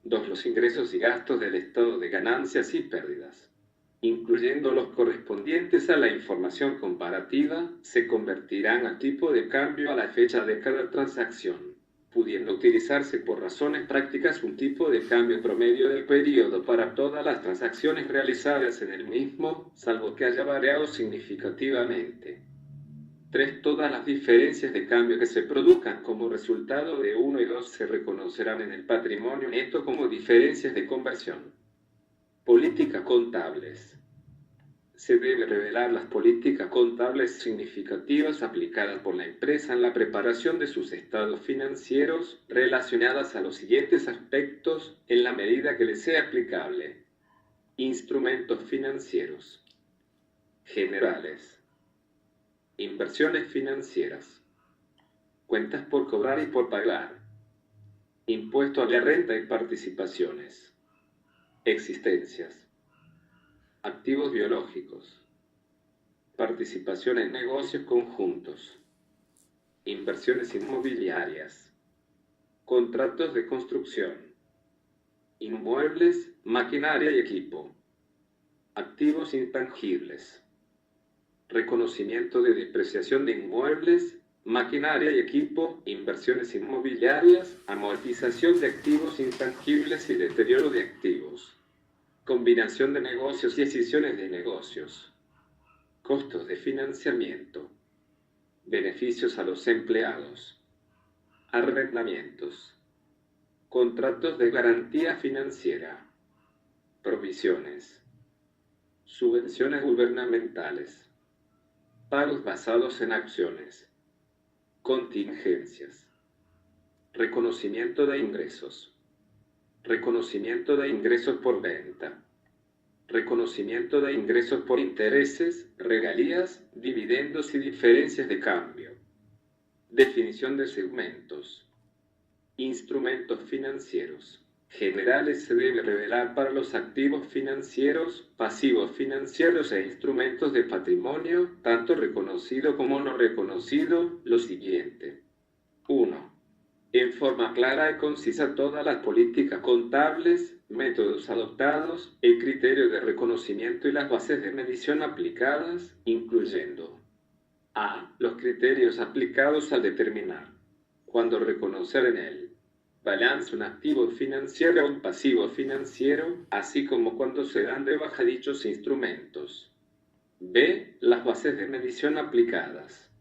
2. Los ingresos y gastos del estado de ganancias y pérdidas, incluyendo los correspondientes a la información comparativa, se convertirán a tipo de cambio a la fecha de cada transacción, pudiendo utilizarse por razones prácticas un tipo de cambio promedio del periodo para todas las transacciones realizadas en el mismo, salvo que haya variado significativamente. 3. Todas las diferencias de cambio que se produzcan como resultado de 1 y 2 se reconocerán en el patrimonio neto como diferencias de conversión. Políticas contables. Se debe revelar las políticas contables significativas aplicadas por la empresa en la preparación de sus estados financieros relacionadas a los siguientes aspectos en la medida que les sea aplicable. Instrumentos financieros generales. Inversiones financieras. Cuentas por cobrar y por pagar. Impuesto a la renta y participaciones. Existencias. Activos biológicos. Participación en negocios conjuntos. inversiones inmobiliarias, contratos de construcción, inmuebles, maquinaria y equipo, activos intangibles, reconocimiento de depreciación de inmuebles, maquinaria y equipo, inversiones inmobiliarias, amortización de activos intangibles y deterioro de activos, combinación de negocios y escisiones de negocios, costos de financiamiento, beneficios a los empleados, arrendamientos, contratos de garantía financiera, provisiones, subvenciones gubernamentales, pagos basados en acciones, contingencias, reconocimiento de ingresos por venta, reconocimiento de ingresos por intereses, regalías, dividendos y diferencias de cambio, definición de segmentos, instrumentos financieros. Generales se debe revelar para los activos financieros, pasivos financieros e instrumentos de patrimonio, tanto reconocido como no reconocido, lo siguiente. 1. En forma clara y concisa todas las políticas contables, métodos adoptados, el criterio de reconocimiento y las bases de medición aplicadas, incluyendo a. Los criterios aplicados al determinar cuándo reconocer en él balance un activo financiero o un pasivo financiero, así como cuando se dan de baja dichos instrumentos. B. Las bases de medición aplicadas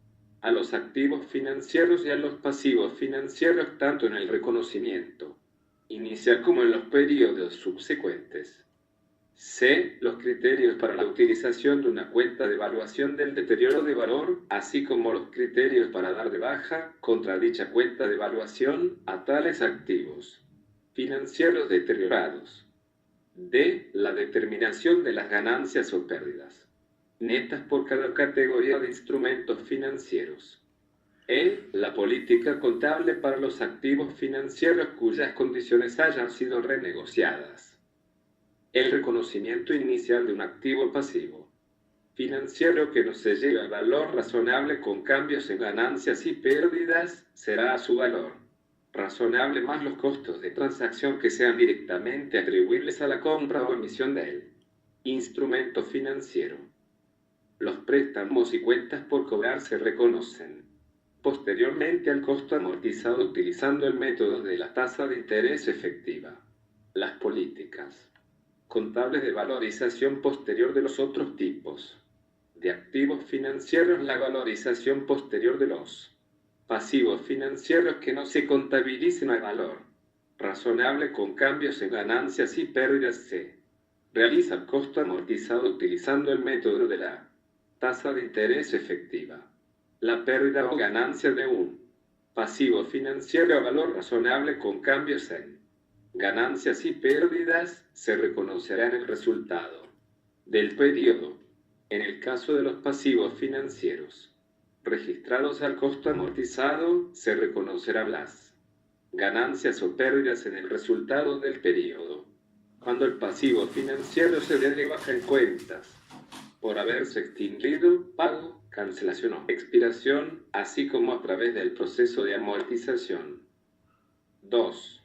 a los activos financieros y a los pasivos financieros tanto en el reconocimiento inicial como en los periodos subsecuentes. C. Los criterios para la utilización de una cuenta de evaluación del deterioro de valor, así como los criterios para dar de baja contra dicha cuenta de evaluación a tales activos financieros deteriorados. D. La determinación de las ganancias o pérdidas netas por cada categoría de instrumentos financieros. E. La política contable para los activos financieros cuyas condiciones hayan sido renegociadas. El reconocimiento inicial de un activo pasivo financiero que no se lleve al valor razonable con cambios en ganancias y pérdidas será a su valor razonable más los costos de transacción que sean directamente atribuibles a la compra o emisión del instrumento financiero. Los préstamos y cuentas por cobrar se reconocen posteriormente al costo amortizado utilizando el método de la tasa de interés efectiva. Las políticas contables de valorización posterior de los otros tipos de activos financieros, la valorización posterior de los pasivos financieros que no se contabilicen al valor razonable con cambios en ganancias y pérdidas se realiza el costo amortizado utilizando el método de la tasa de interés efectiva. La pérdida o ganancia de un pasivo financiero a valor razonable con cambios en ganancias y pérdidas se reconocerá en el resultado del periodo. En el caso de los pasivos financieros registrados al costo amortizado, se reconocerán las ganancias o pérdidas en el resultado del periodo. Cuando el pasivo financiero se dé de baja en cuentas por haberse extinguido, pago, cancelación o expiración, así como a través del proceso de amortización. 2.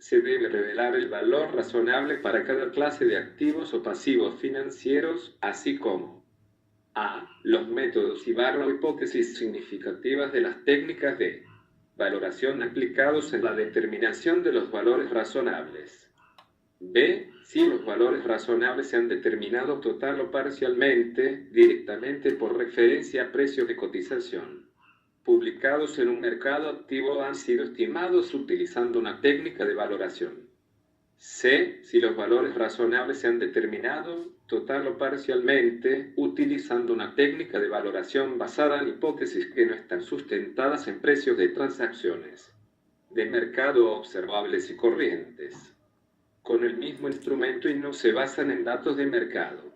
Se debe revelar el valor razonable para cada clase de activos o pasivos financieros, así como a. Los métodos y hipótesis significativas de las técnicas de valoración aplicados en la determinación de los valores razonables. B. Si los valores razonables se han determinado total o parcialmente, directamente por referencia a precios de cotización publicados en un mercado activo han sido estimados utilizando una técnica de valoración. C. Si los valores razonables se han determinado, total o parcialmente, utilizando una técnica de valoración basada en hipótesis que no están sustentadas en precios de transacciones de mercado observables y corrientes, con el mismo instrumento y no se basan en datos de mercado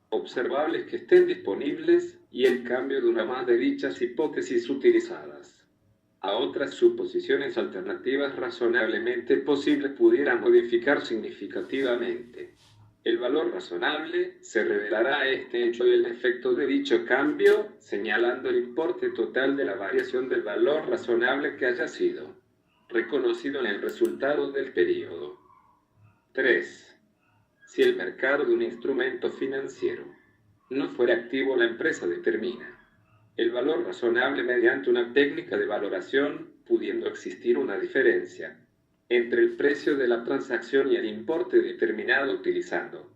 observables que estén disponibles y el cambio de una más de dichas hipótesis utilizadas a otras suposiciones alternativas razonablemente posibles pudieran modificar significativamente El valor razonable se revelará a este hecho y el efecto de dicho cambio, señalando el importe total de la variación del valor razonable que haya sido reconocido en el resultado del período. 3. Si el mercado de un instrumento financiero no fuera activo, la empresa determina el valor razonable mediante una técnica de valoración, pudiendo existir una diferencia entre el precio de la transacción y el importe determinado utilizando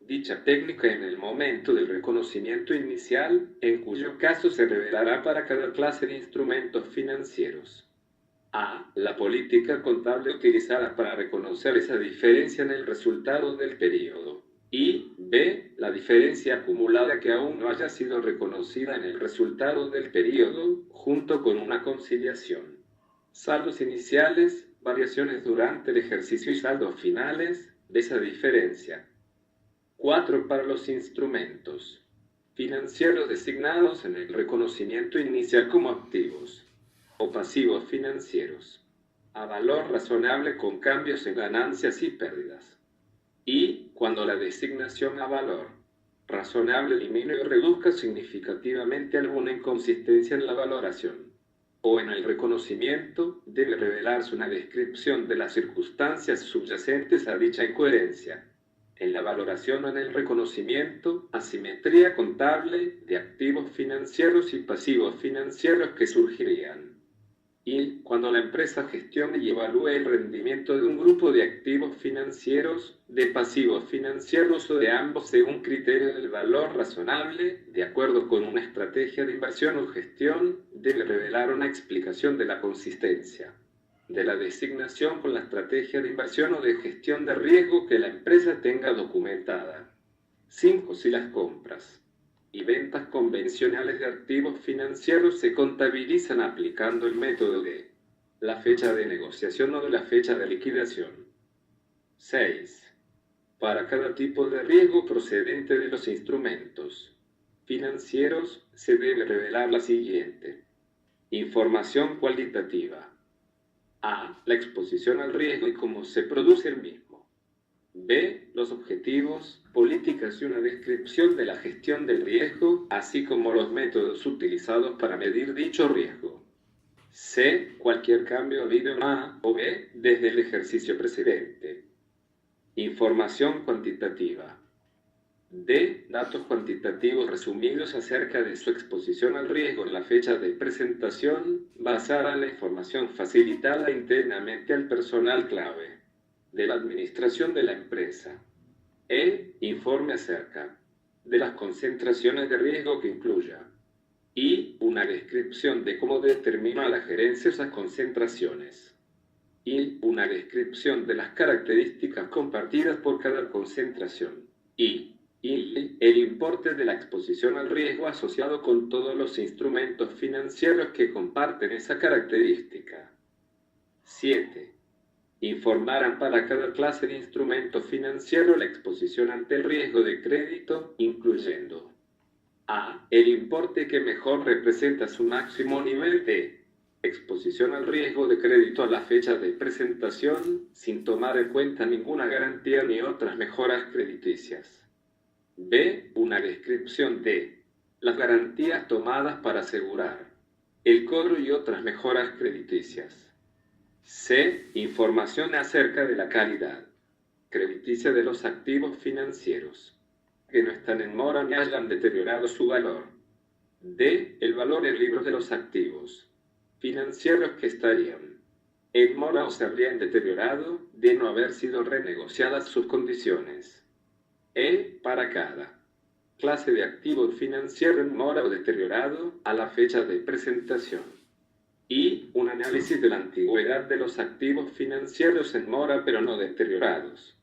dicha técnica en el momento del reconocimiento inicial, en cuyo caso se revelará para cada clase de instrumentos financieros. A. La política contable utilizada para reconocer esa diferencia en el resultado del período. Y B. La diferencia acumulada que aún no haya sido reconocida en el resultado del período, junto con una conciliación. Saldos iniciales, variaciones durante el ejercicio y saldos finales de esa diferencia. 4. Para los instrumentos financieros designados en el reconocimiento inicial como activos o pasivos financieros, a valor razonable con cambios en ganancias y pérdidas. Y cuando la designación a valor razonable elimine o reduzca significativamente alguna inconsistencia en la valoración o en el reconocimiento, debe revelarse una descripción de las circunstancias subyacentes a dicha incoherencia. En la valoración o en el reconocimiento, asimetría contable de activos financieros y pasivos financieros que surgirían. Y cuando la empresa gestione y evalúe el rendimiento de un grupo de activos financieros, de pasivos financieros o de ambos según criterio del valor razonable, de acuerdo con una estrategia de inversión o gestión, debe revelar una explicación de la consistencia de la designación con la estrategia de inversión o de gestión de riesgo que la empresa tenga documentada. 5. Si las compras y ventas convencionales de activos financieros se contabilizan aplicando el método de la fecha de negociación o de la fecha de liquidación. 6. Para cada tipo de riesgo procedente de los instrumentos financieros se debe revelar la siguiente información cualitativa. A. La exposición al riesgo y cómo se produce el mismo. B. Los objetivos, políticas y una descripción de la gestión del riesgo, así como los métodos utilizados para medir dicho riesgo. C. Cualquier cambio habido en A o B desde el ejercicio precedente. Información cuantitativa. D. Datos cuantitativos resumidos acerca de su exposición al riesgo en la fecha de presentación, basada en la información facilitada internamente al personal clave de la administración de la empresa. E. Informe acerca de las concentraciones de riesgo que incluya. Y. Una descripción de cómo determina la gerencia esas concentraciones. Y. Una descripción de las características compartidas por cada concentración. Y el importe de la exposición al riesgo asociado con todos los instrumentos financieros que comparten esa característica. 7. Informarán para cada clase de instrumento financiero la exposición ante el riesgo de crédito, incluyendo A. El importe que mejor representa su máximo nivel de exposición al riesgo de crédito a la fecha de presentación, sin tomar en cuenta ninguna garantía ni otras mejoras crediticias. B. Una descripción de las garantías tomadas para asegurar el cobro y otras mejoras crediticias. C. Información acerca de la calidad crediticia de los activos financieros que no están en mora ni hayan deteriorado su valor. D. El valor en libros de los activos financieros que estarían en mora o se habrían deteriorado de no haber sido renegociadas sus condiciones. E. Para cada clase de activo financiero en mora o deteriorado a la fecha de presentación. Y un análisis de la antigüedad de los activos financieros en mora pero no deteriorados.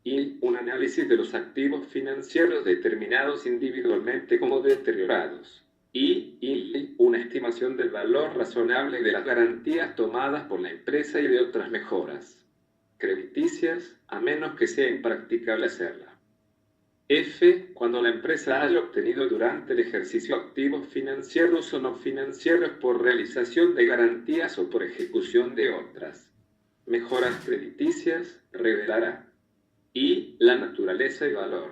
Y un análisis de los activos financieros determinados individualmente como deteriorados. Y una estimación del valor razonable de las garantías tomadas por la empresa y de otras mejoras crediticias, a menos que sea impracticable hacerla. F. Cuando la empresa haya obtenido durante el ejercicio activos financieros o no financieros por realización de garantías o por ejecución de otras mejoras crediticias, revelará Y la naturaleza y valor.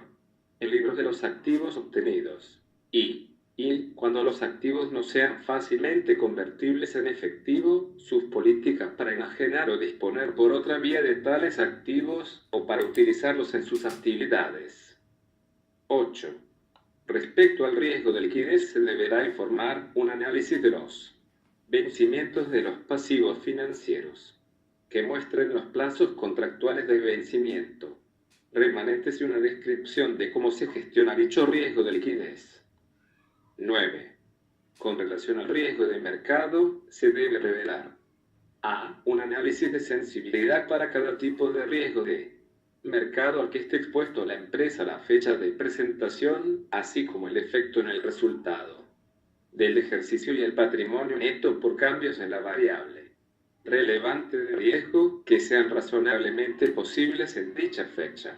El libro de los activos obtenidos. Y cuando los activos no sean fácilmente convertibles en efectivo, sus políticas para enajenar o disponer por otra vía de tales activos o para utilizarlos en sus actividades. 8. Respecto al riesgo de liquidez se deberá informar un análisis de los vencimientos de los pasivos financieros, que muestren los plazos contractuales de vencimiento, remanentes y una descripción de cómo se gestiona dicho riesgo de liquidez. 9. Con relación al riesgo de mercado, se debe revelar a. Un análisis de sensibilidad para cada tipo de riesgo de mercado al que esté expuesto la empresa a la fecha de presentación, así como el efecto en el resultado del ejercicio y el patrimonio neto por cambios en la variable relevante de riesgo que sean razonablemente posibles en dicha fecha.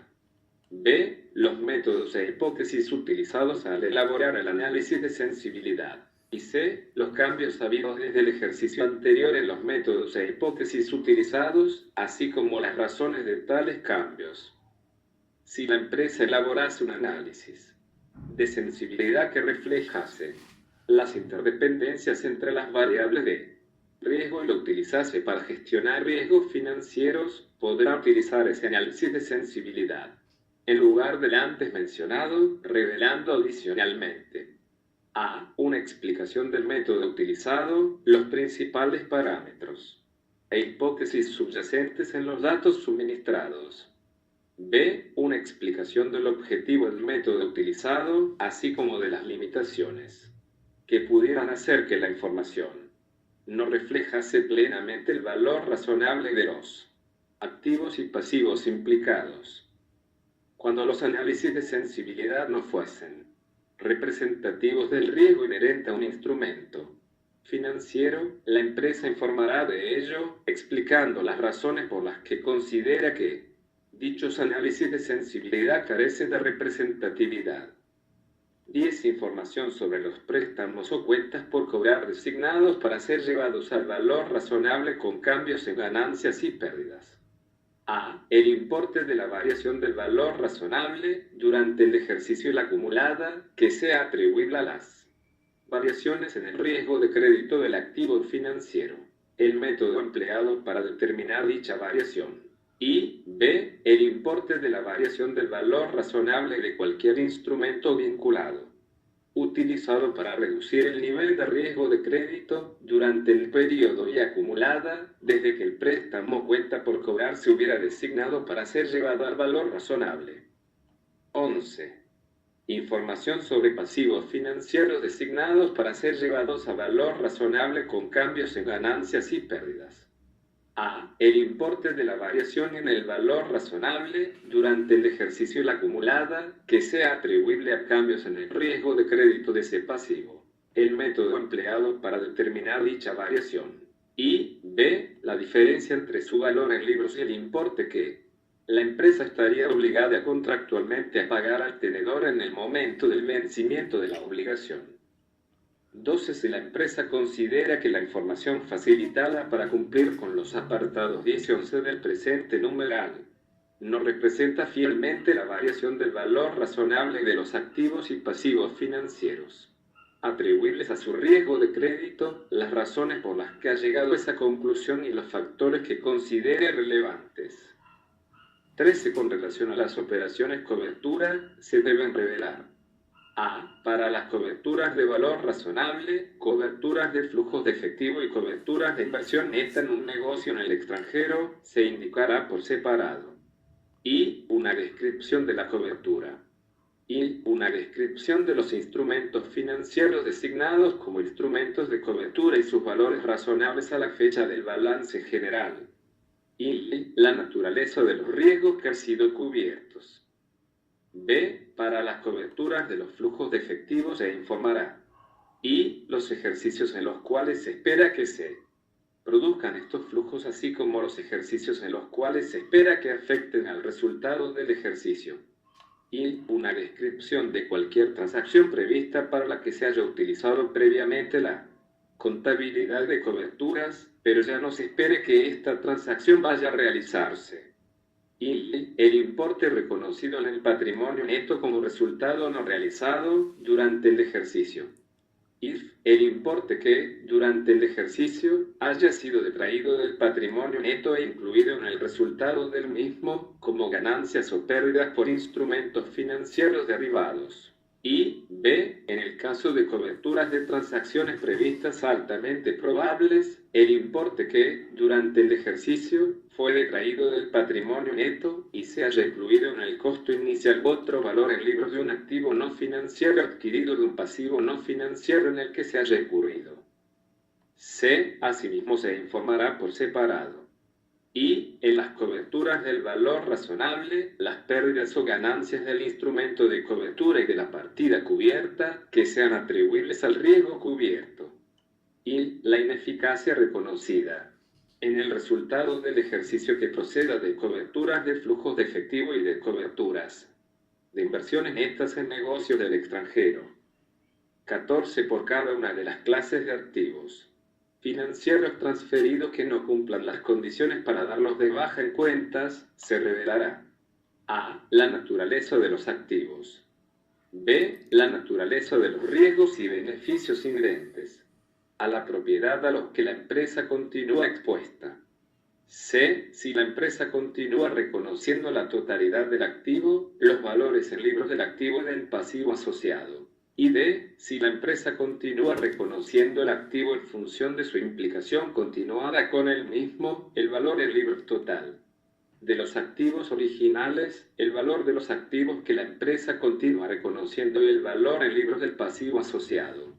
B. Los métodos e hipótesis utilizados al elaborar el análisis de sensibilidad. Y C. Los cambios habidos desde el ejercicio anterior en los métodos e hipótesis utilizados, así como las razones de tales cambios. Si la empresa elaborase un análisis de sensibilidad que reflejase las interdependencias entre las variables de riesgo y lo utilizase para gestionar riesgos financieros, podrá utilizar ese análisis de sensibilidad en lugar del antes mencionado, revelando adicionalmente a. Una explicación del método utilizado, los principales parámetros e hipótesis subyacentes en los datos suministrados. B. Una explicación del objetivo del método utilizado, así como de las limitaciones que pudieran hacer que la información no reflejase plenamente el valor razonable de los activos y pasivos implicados. Cuando los análisis de sensibilidad no fuesen representativos del riesgo inherente a un instrumento financiero, la empresa informará de ello, explicando las razones por las que considera que dichos análisis de sensibilidad carecen de representatividad. 10. Información sobre los préstamos o cuentas por cobrar designados para ser llevados al valor razonable con cambios en ganancias y pérdidas. A. El importe de la variación del valor razonable durante el ejercicio y la acumulada que sea atribuible a las variaciones en el riesgo de crédito del activo financiero, el método empleado para determinar dicha variación. Y B. El importe de la variación del valor razonable de cualquier instrumento vinculado, utilizado para reducir el nivel de riesgo de crédito durante el periodo y acumulada desde que el préstamo o cuenta por cobrar se hubiera designado para ser llevado al valor razonable. 11. Información sobre pasivos financieros designados para ser llevados a valor razonable con cambios en ganancias y pérdidas. A. El importe de la variación en el valor razonable durante el ejercicio y la acumulada que sea atribuible a cambios en el riesgo de crédito de ese pasivo, el método empleado para determinar dicha variación. Y B. La diferencia entre su valor en libros y el importe que la empresa estaría obligada contractualmente a pagar al tenedor en el momento del vencimiento de la obligación. 12. Si la empresa considera que la información facilitada para cumplir con los apartados 10 y 11 del presente numeral no representa fielmente la variación del valor razonable de los activos y pasivos financieros atribuibles a su riesgo de crédito, las razones por las que ha llegado a esa conclusión y los factores que considere relevantes. 13. Con relación a las operaciones cobertura, se deben revelar A. Para las coberturas de valor razonable, coberturas de flujos de efectivo y coberturas de inversión neta en un negocio en el extranjero, se indicará por separado. Y. Una descripción de la cobertura. Y. Una descripción de los instrumentos financieros designados como instrumentos de cobertura y sus valores razonables a la fecha del balance general. Y. La naturaleza de los riesgos que han sido cubiertos. B. Para las coberturas de los flujos de efectivo se informará. Y. Los ejercicios en los cuales se espera que se produzcan estos flujos, así como los ejercicios en los cuales se espera que afecten al resultado del ejercicio. Y. Una descripción de cualquier transacción prevista para la que se haya utilizado previamente la contabilidad de coberturas, pero ya no se espere que esta transacción vaya a realizarse. y el importe reconocido en el patrimonio neto como resultado no realizado durante el ejercicio. Y el importe que, durante el ejercicio, haya sido detraído del patrimonio neto e incluido en el resultado del mismo como ganancias o pérdidas por instrumentos financieros derivados. Y b. En el caso de coberturas de transacciones previstas altamente probables, el importe que, durante el ejercicio, fue detraído del patrimonio neto y se haya incluido en el costo inicial otro valor en libros de un activo no financiero adquirido de un pasivo no financiero en el que se haya incurrido. C. Asimismo se informará por separado. Y, en las coberturas del valor razonable, las pérdidas o ganancias del instrumento de cobertura y de la partida cubierta que sean atribuibles al riesgo cubierto. Y, la ineficacia reconocida. En el resultado del ejercicio que proceda de coberturas de flujos de efectivo y de coberturas de inversiones netas en negocios del extranjero. 14 por cada una de las clases de activos financieros transferidos que no cumplan las condiciones para darlos de baja en cuentas, se revelará a. La naturaleza de los activos. b. La naturaleza de los riesgos y beneficios inherentes a la propiedad a los que la empresa continúa expuesta. C. Si la empresa continúa reconociendo la totalidad del activo, los valores en libros del activo y del pasivo asociado. Y d. Si la empresa continúa reconociendo el activo en función de su implicación continuada con el mismo, el valor en libros total de los activos originales, el valor de los activos que la empresa continúa reconociendo y el valor en libros del pasivo asociado.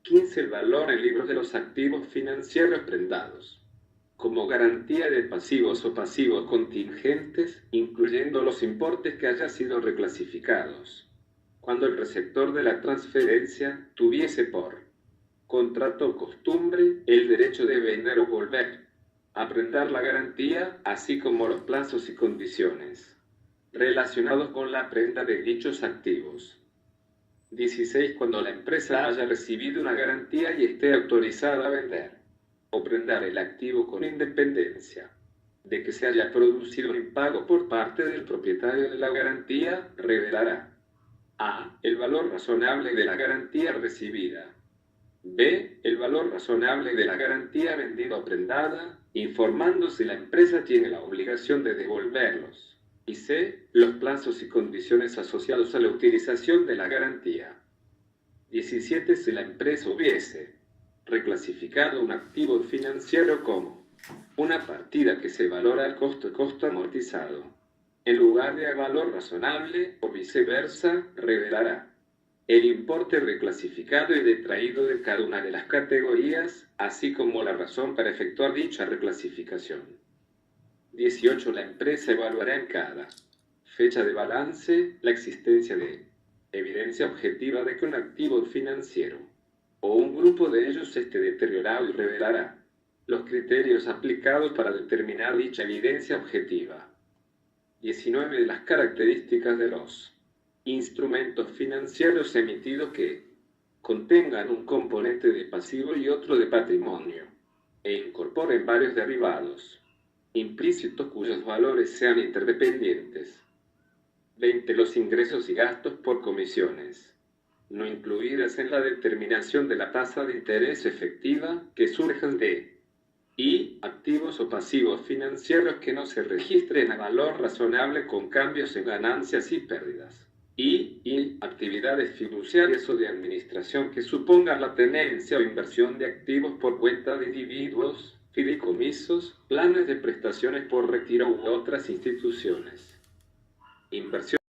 15. El valor en libros de los activos financieros prendados como garantía de pasivos o pasivos contingentes, incluyendo los importes que hayan sido reclasificados cuando el receptor de la transferencia tuviese por contrato o costumbre el derecho de vender o volver a prestar la garantía, así como los plazos y condiciones relacionados con la prenda de dichos activos. 16. Cuando la empresa haya recibido una garantía y esté autorizada a vender o prendar el activo con independencia de que se haya producido un impago por parte del propietario de la garantía, revelará a. El valor razonable de la garantía recibida. b. El valor razonable de la garantía vendida o prendada, informando si la empresa tiene la obligación de devolverlos. Y c. Los plazos y condiciones asociados a la utilización de la garantía. 17. Si la empresa hubiese reclasificado un activo financiero como una partida que se valora al costo amortizado en lugar de a valor razonable, o viceversa, revelará el importe reclasificado y detraído de cada una de las categorías, así como la razón para efectuar dicha reclasificación. 18. La empresa evaluará en cada fecha de balance la existencia de evidencia objetiva de que un activo financiero o un grupo de ellos esté deteriorado y revelará los criterios aplicados para determinar dicha evidencia objetiva. 19. Las características de los instrumentos financieros emitidos que contengan un componente de pasivo y otro de patrimonio, e incorporen varios derivados implícitos cuyos valores sean interdependientes. 20. Los ingresos y gastos por comisiones, no incluidas en la determinación de la tasa de interés efectiva que surjan de y activos o pasivos financieros que no se registren a valor razonable con cambios en ganancias y pérdidas. Y actividades fiduciarias o de administración que supongan la tenencia o inversión de activos por cuenta de individuos, fideicomisos, planes de prestaciones por retiro u otras instituciones. Inversión